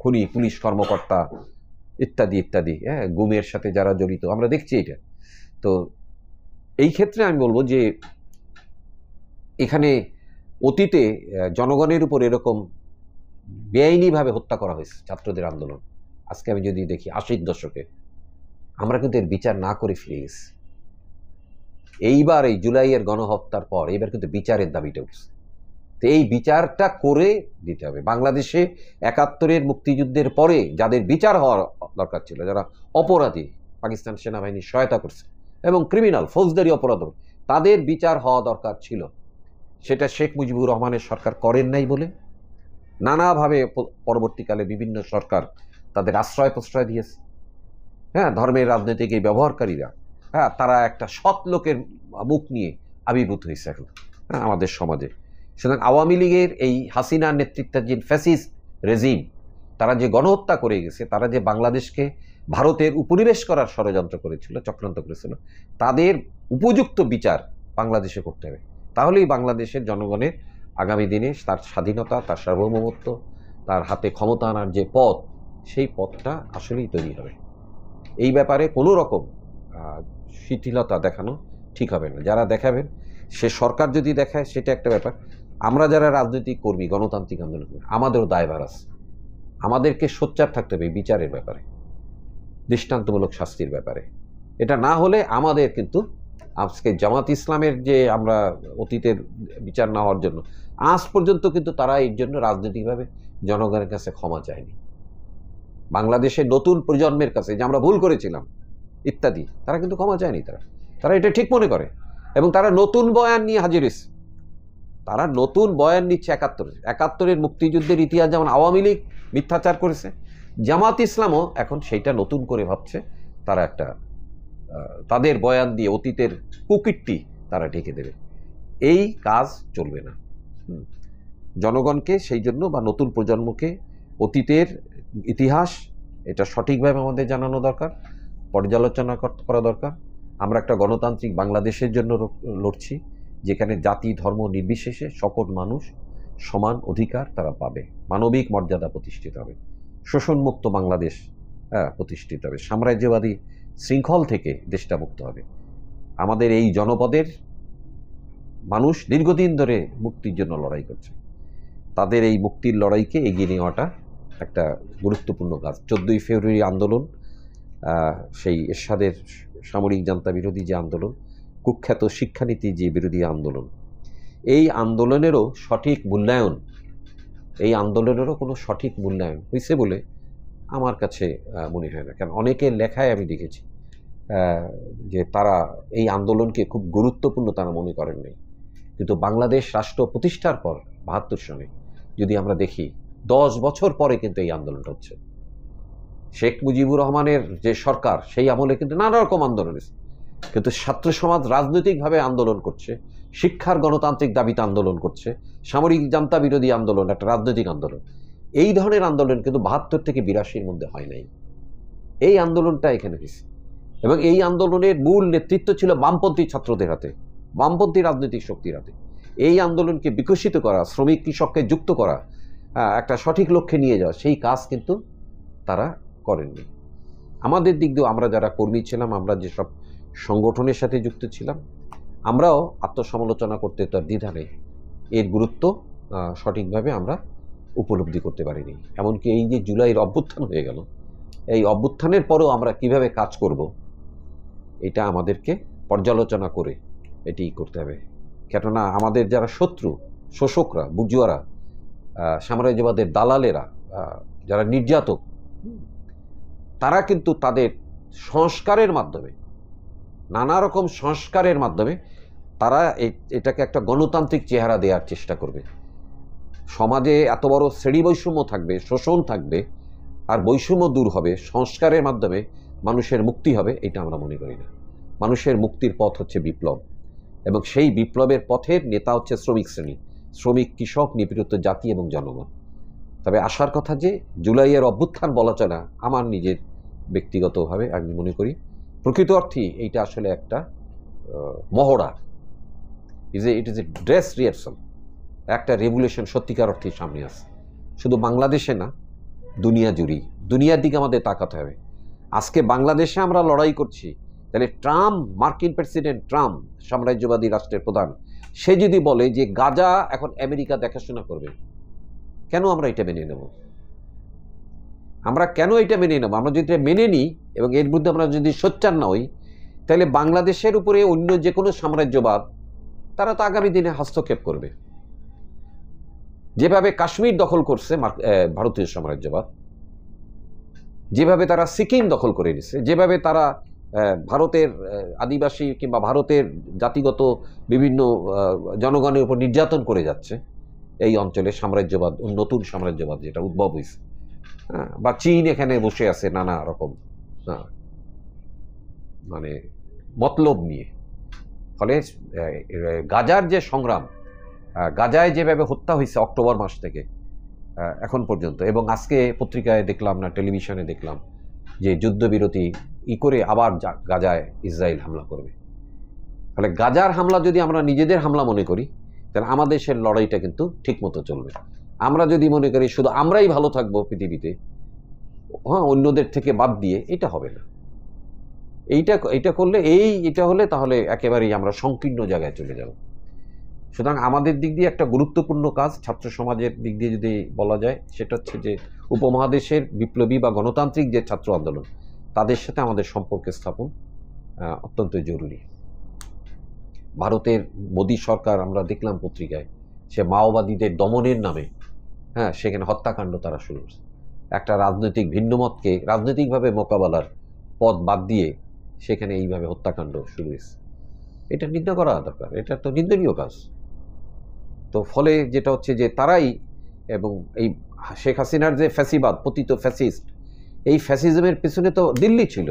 খুনি পুলিশ কর্মকর্তা ইত্যাদি ইত্যাদি, গুমের সাথে যারা জড়িত, আমরা দেখছি এটা। তো এই ক্ষেত্রে আমি বলবো যে এখানে অতীতে জনগণের উপর এরকম বেআইনিভাবে হত্যা করা হয়েছে ছাত্রদের আন্দোলন। আজকে আমি যদি দেখি 80-র দশকে, আমরা কিন্তু এর বিচার না করে ফিরে গেছি। এইবার এই জুলাইয়ের গণহত্যার পর এইবার কিন্তু বিচারের দাবিটা উঠছে। তো এই বিচারটা করে দিতে হবে। বাংলাদেশে 71-এর মুক্তিযুদ্ধের পরে যাদের বিচার হওয়ার দরকার ছিল, যারা অপরাধী, পাকিস্তান সেনাবাহিনী সহায়তা করছে এবং ক্রিমিনাল, ফৌজদারি অপরাধ, তাদের বিচার হওয়া দরকার ছিল। সেটা শেখ মুজিবুর রহমানের সরকার করেন নাই বলে নানাভাবে পরবর্তীকালে বিভিন্ন সরকার তাদের আশ্রয় প্রশ্রয় দিয়েছে। ধর্মের রাজনীতিক এই ব্যবহারকারীরা, তারা একটা সৎ লোকের মুখ নিয়ে আবির্ভূত হয়েছে এখন আমাদের সমাজে। সুতরাং আওয়ামী লীগের এই হাসিনার নেতৃত্বাধীন ফ্যাসিস্ট রেজিম, তারা যে গণহত্যা করে গেছে, তারা যে বাংলাদেশকে ভারতের উপনিবেশ করার ষড়যন্ত্র করেছিল, চক্রান্ত করেছিল, তাদের উপযুক্ত বিচার বাংলাদেশে করতে হবে। তাহলেই বাংলাদেশের জনগণের আগামী দিনে তার স্বাধীনতা, তার সার্বভৌমত্ব, তার হাতে ক্ষমতা আনার যে পথ, সেই পথটা আসলেই তৈরি হবে। এই ব্যাপারে কোনো রকম শিথিলতা দেখানো ঠিক হবে না। যারা দেখাবেন, সে সরকার যদি দেখায় সেটা একটা ব্যাপার। আমরা যারা রাজনৈতিক কর্মী, গণতান্ত্রিক আন্দোলন করি, আমাদেরও দায়ভার আছে। আমাদেরকে সোচ্চার থাকতে হবে বিচারের ব্যাপারে, দৃষ্টান্তমূলক শাস্তির ব্যাপারে। এটা না হলে আমাদের কিন্তু আজকে জামাত ইসলামের যে আমরা অতীতের বিচার না হওয়ার জন্য আজ পর্যন্ত কিন্তু তারা এর জন্য রাজনৈতিকভাবে জনগণের কাছে ক্ষমা চায়নি। বাংলাদেশের নতুন প্রজন্মের কাছে যে আমরা ভুল করেছিলাম ইত্যাদি, তারা কিন্তু ক্ষমা চায়নি। তারা এটা ঠিক মনে করে এবং তারা নতুন বয়ান নিয়ে হাজির হয়েছে। তারা নতুন বয়ান নিচ্ছে 71-এর মুক্তিযুদ্ধের ইতিহাস যেমন আওয়ামী লীগ মিথ্যাচার করেছে, জামাত ইসলামও এখন সেইটা নতুন করে ভাবছে। তারা একটা তাদের বয়ান দিয়ে অতীতের কুকীর্তি তারা ঢেকে দেবে। এই কাজ চলবে না। জনগণকে সেই জন্য বা নতুন প্রজন্মকে অতীতের ইতিহাস এটা সঠিকভাবে আমাদের জানানো দরকার, পর্যালোচনা করা দরকার। আমরা একটা গণতান্ত্রিক বাংলাদেশের জন্য লড়ছি, যেখানে জাতি ধর্ম নির্বিশেষে সকল মানুষ সমান অধিকার তারা পাবে, মানবিক মর্যাদা প্রতিষ্ঠিত হবে, শোষণমুক্ত বাংলাদেশ প্রতিষ্ঠিত হবে, সাম্রাজ্যবাদী শৃঙ্খল থেকে দেশটা মুক্ত হবে। আমাদের এই জনপদের মানুষ দীর্ঘদিন ধরে মুক্তির জন্য লড়াই করছে। তাদের এই মুক্তির লড়াইকে এগিয়ে নেওয়াটা একটা গুরুত্বপূর্ণ কাজ। 14ই ফেব্রুয়ারি আন্দোলন, সেই এরশাদের সামরিক জান্তা বিরোধী যে আন্দোলন, কুখ্যাত শিক্ষানীতি যে বিরোধী আন্দোলন, এই আন্দোলনেরও সঠিক মূল্যায়ন, এই আন্দোলনেরও কোনো সঠিক মূল্যায়ন হয়েছে বলে আমার কাছে মনে হয় না। কারণ অনেকের লেখায় আমি দেখেছি যে তারা এই আন্দোলনকে খুব গুরুত্বপূর্ণ তারা মনে করেন নাই। কিন্তু বাংলাদেশ রাষ্ট্র প্রতিষ্ঠার পর 72 সনে যদি আমরা দেখি, 10 বছর পরে কিন্তু এই আন্দোলনটা হচ্ছে। শেখ মুজিবুর রহমানের যে সরকার, সেই আমলে কিন্তু নানা রকম আন্দোলন হয়েছে, কিন্তু ছাত্র সমাজ রাজনৈতিকভাবে আন্দোলন করছে, শিক্ষার গণতান্ত্রিক দাবিতে আন্দোলন করছে, সামরিক জান্তা বিরোধী আন্দোলন একটা রাজনৈতিক আন্দোলন। এই ধরনের আন্দোলন কিন্তু 72 থেকে 82-র মধ্যে হয় নাই। এই আন্দোলনটা এখানে হয়েছে এবং এই আন্দোলনের মূল নেতৃত্ব ছিল বামপন্থী ছাত্রদের হাতে, বামপন্থী রাজনৈতিক শক্তির হাতে। এই আন্দোলনকে বিকশিত করা, শ্রমিক কৃষককে যুক্ত করা, একটা সঠিক লক্ষ্যে নিয়ে যাওয়া, সেই কাজ কিন্তু তারা করেননি। আমাদের দিক দিয়েও আমরা যারা কর্মী ছিলাম, আমরা যেসব সংগঠনের সাথে যুক্ত ছিলাম, আমরাও আত্মসমালোচনা করতে তার দ্বিধা নেই। এর গুরুত্ব সঠিকভাবে আমরা উপলব্ধি করতে পারিনি। এমনকি এই যে জুলাইয়ের অভ্যুত্থান হয়ে গেল, এই অভ্যুত্থানের পরেও আমরা কিভাবে কাজ করব, এটা আমাদেরকে পর্যালোচনা করে এটি করতে হবে। কেননা আমাদের যারা শত্রু, শোষকরা, বুর্জুয়ারা, সাম্রাজ্যবাদের দালালেরা, যারা নির্যাতক, তারা কিন্তু তাদের সংস্কারের মাধ্যমে, নানা রকম সংস্কারের মাধ্যমে তারা এটাকে একটা গণতান্ত্রিক চেহারা দেওয়ার চেষ্টা করবে। সমাজে এত বড় শ্রেণী বৈষম্য থাকবে, শোষণ থাকবে, আর বৈষম্য দূর হবে, সংস্কারের মাধ্যমে মানুষের মুক্তি হবে, এটা আমরা মনে করি না। মানুষের মুক্তির পথ হচ্ছে বিপ্লব, এবং সেই বিপ্লবের পথের নেতা হচ্ছে শ্রমিক শ্রেণী, শ্রমিক, কৃষক, নিপীড়িত জাতি এবং জনগণ। তবে আশার কথা যে জুলাইয়ের অভ্যুত্থান বলা চলে, আমার নিজের ব্যক্তিগতভাবে আমি মনে করি প্রকৃত অর্থেই এইটা আসলে একটা মহড়া, it is a dress rehearsal, একটা রেভুলেশন সত্যিকার অর্থে সামনে আসে। শুধু বাংলাদেশে না, দুনিয়া জুড়েই, দুনিয়ার দিকে আমাদের তাকাতে হবে। আজকে বাংলাদেশে আমরা লড়াই করছি, তাহলে ট্রাম্প, মার্কিন প্রেসিডেন্ট ট্রাম্প, সাম্রাজ্যবাদী রাষ্ট্রের প্রধান, সে যদি বলে যে গাজা এখন আমেরিকা দেখাশোনা করবে, কেন আমরা এটা মেনে নেব? আমরা কেন এটা মেনে নেব? আমরা যদি এটা মেনে নিই এবং এর বিরুদ্ধে আমরা যদি সোচ্চার না হই, তাহলে বাংলাদেশের উপরে অন্য যে কোনো সাম্রাজ্যবাদ তারা তো আগামী দিনে হস্তক্ষেপ করবে। যেভাবে কাশ্মীর দখল করছে ভারতীয় সাম্রাজ্যবাদ, যেভাবে তারা সিকিম দখল করে নিছে, যেভাবে তারা ভারতের আদিবাসী কিংবা ভারতের জাতিগত বিভিন্ন জনগণের উপর নির্যাতন করে যাচ্ছে, এই অঞ্চলে সাম্রাজ্যবাদ, নতুন সাম্রাজ্যবাদ যেটা উদ্ভব হয়েছে, বা চীন এখানে বসে আছে নানা রকম মানে মতলব নিয়ে। ফলে গাজার যে সংগ্রাম, গাজায় যেভাবে হত্যা হয়েছে অক্টোবর মাস থেকে এখন পর্যন্ত, এবং আজকে পত্রিকায় দেখলাম না টেলিভিশনে দেখলাম যে যুদ্ধবিরতি করে আবার গাজায় ইসরায়েল হামলা করবে। ফলে গাজার হামলা যদি আমরা নিজেদের হামলা মনে করি, তাহলে আমাদের দেশের লড়াইটা কিন্তু ঠিকমতো চলবে। আমরা যদি মনে করি শুধু আমরাই ভালো থাকবো পৃথিবীতে, অন্যদের থেকে বাদ দিয়ে, এটা হবে না। এইটা করলে এটা হলে তাহলে একেবারেই আমরা সংকীর্ণ জায়গায় চলে যাব। সুতরাং আমাদের দিক দিয়ে একটা গুরুত্বপূর্ণ কাজ ছাত্র সমাজের দিক দিয়ে যদি বলা যায়, সেটা হচ্ছে যে উপমহাদেশের বিপ্লবী বা গণতান্ত্রিক যে ছাত্র আন্দোলন, তাদের সাথে আমাদের সম্পর্ক স্থাপন অত্যন্ত জরুরি। ভারতের মোদী সরকার, আমরা দেখলাম পত্রিকায়, সে মাওবাদীদের দমনের নামে সেখানে হত্যাকাণ্ড তারা শুরু করছে। একটা রাজনৈতিক ভিন্নমতকে রাজনৈতিকভাবে মোকাবেলার পথ বাদ দিয়ে সেখানে এইভাবে হত্যাকাণ্ড শুরু হয়েছে। এটা নিন্দা করা দরকার, এটা তো নিন্দনীয় কাজ। তো ফলে যেটা হচ্ছে যে তারাই, এবং এই শেখ হাসিনার যে ফ্যাসিবাদ, পতিত ফ্যাসিস্ট, এই ফ্যাসিজমের পিছনে তো দিল্লি ছিল।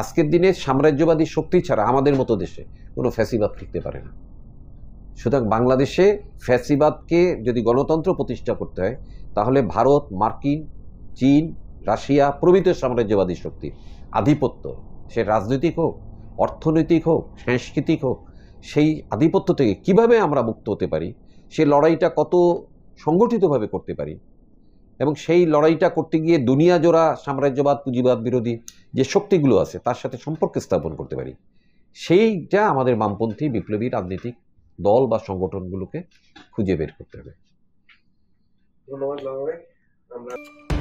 আজকের দিনে সাম্রাজ্যবাদী শক্তি ছাড়া আমাদের মতো দেশে কোনো ফ্যাসিবাদ টিকতে পারে না। সুতরাং বাংলাদেশে ফ্যাসিবাদকে যদি গণতন্ত্র প্রতিষ্ঠা করতে হয়, তাহলে ভারত, মার্কিন, চীন, রাশিয়া প্রভৃতি সাম্রাজ্যবাদী শক্তির আধিপত্য, সে রাজনৈতিক হোক, অর্থনৈতিক হোক, সাংস্কৃতিক হোক, সেই আধিপত্য থেকে কিভাবে আমরা মুক্ত হতে পারি, সেই লড়াইটা কত সংগঠিতভাবে করতে পারি, এবং সেই লড়াইটা করতে গিয়ে দুনিয়া জোড়া সাম্রাজ্যবাদ, পুঁজিবাদ বিরোধী যে শক্তিগুলো আছে তার সাথে সম্পর্ক স্থাপন করতে পারি, সেইটা আমাদের বামপন্থী বিপ্লবী রাজনৈতিক দল বা সংগঠনগুলোকে খুঁজে বের করতে হবে। ধন্যবাদ।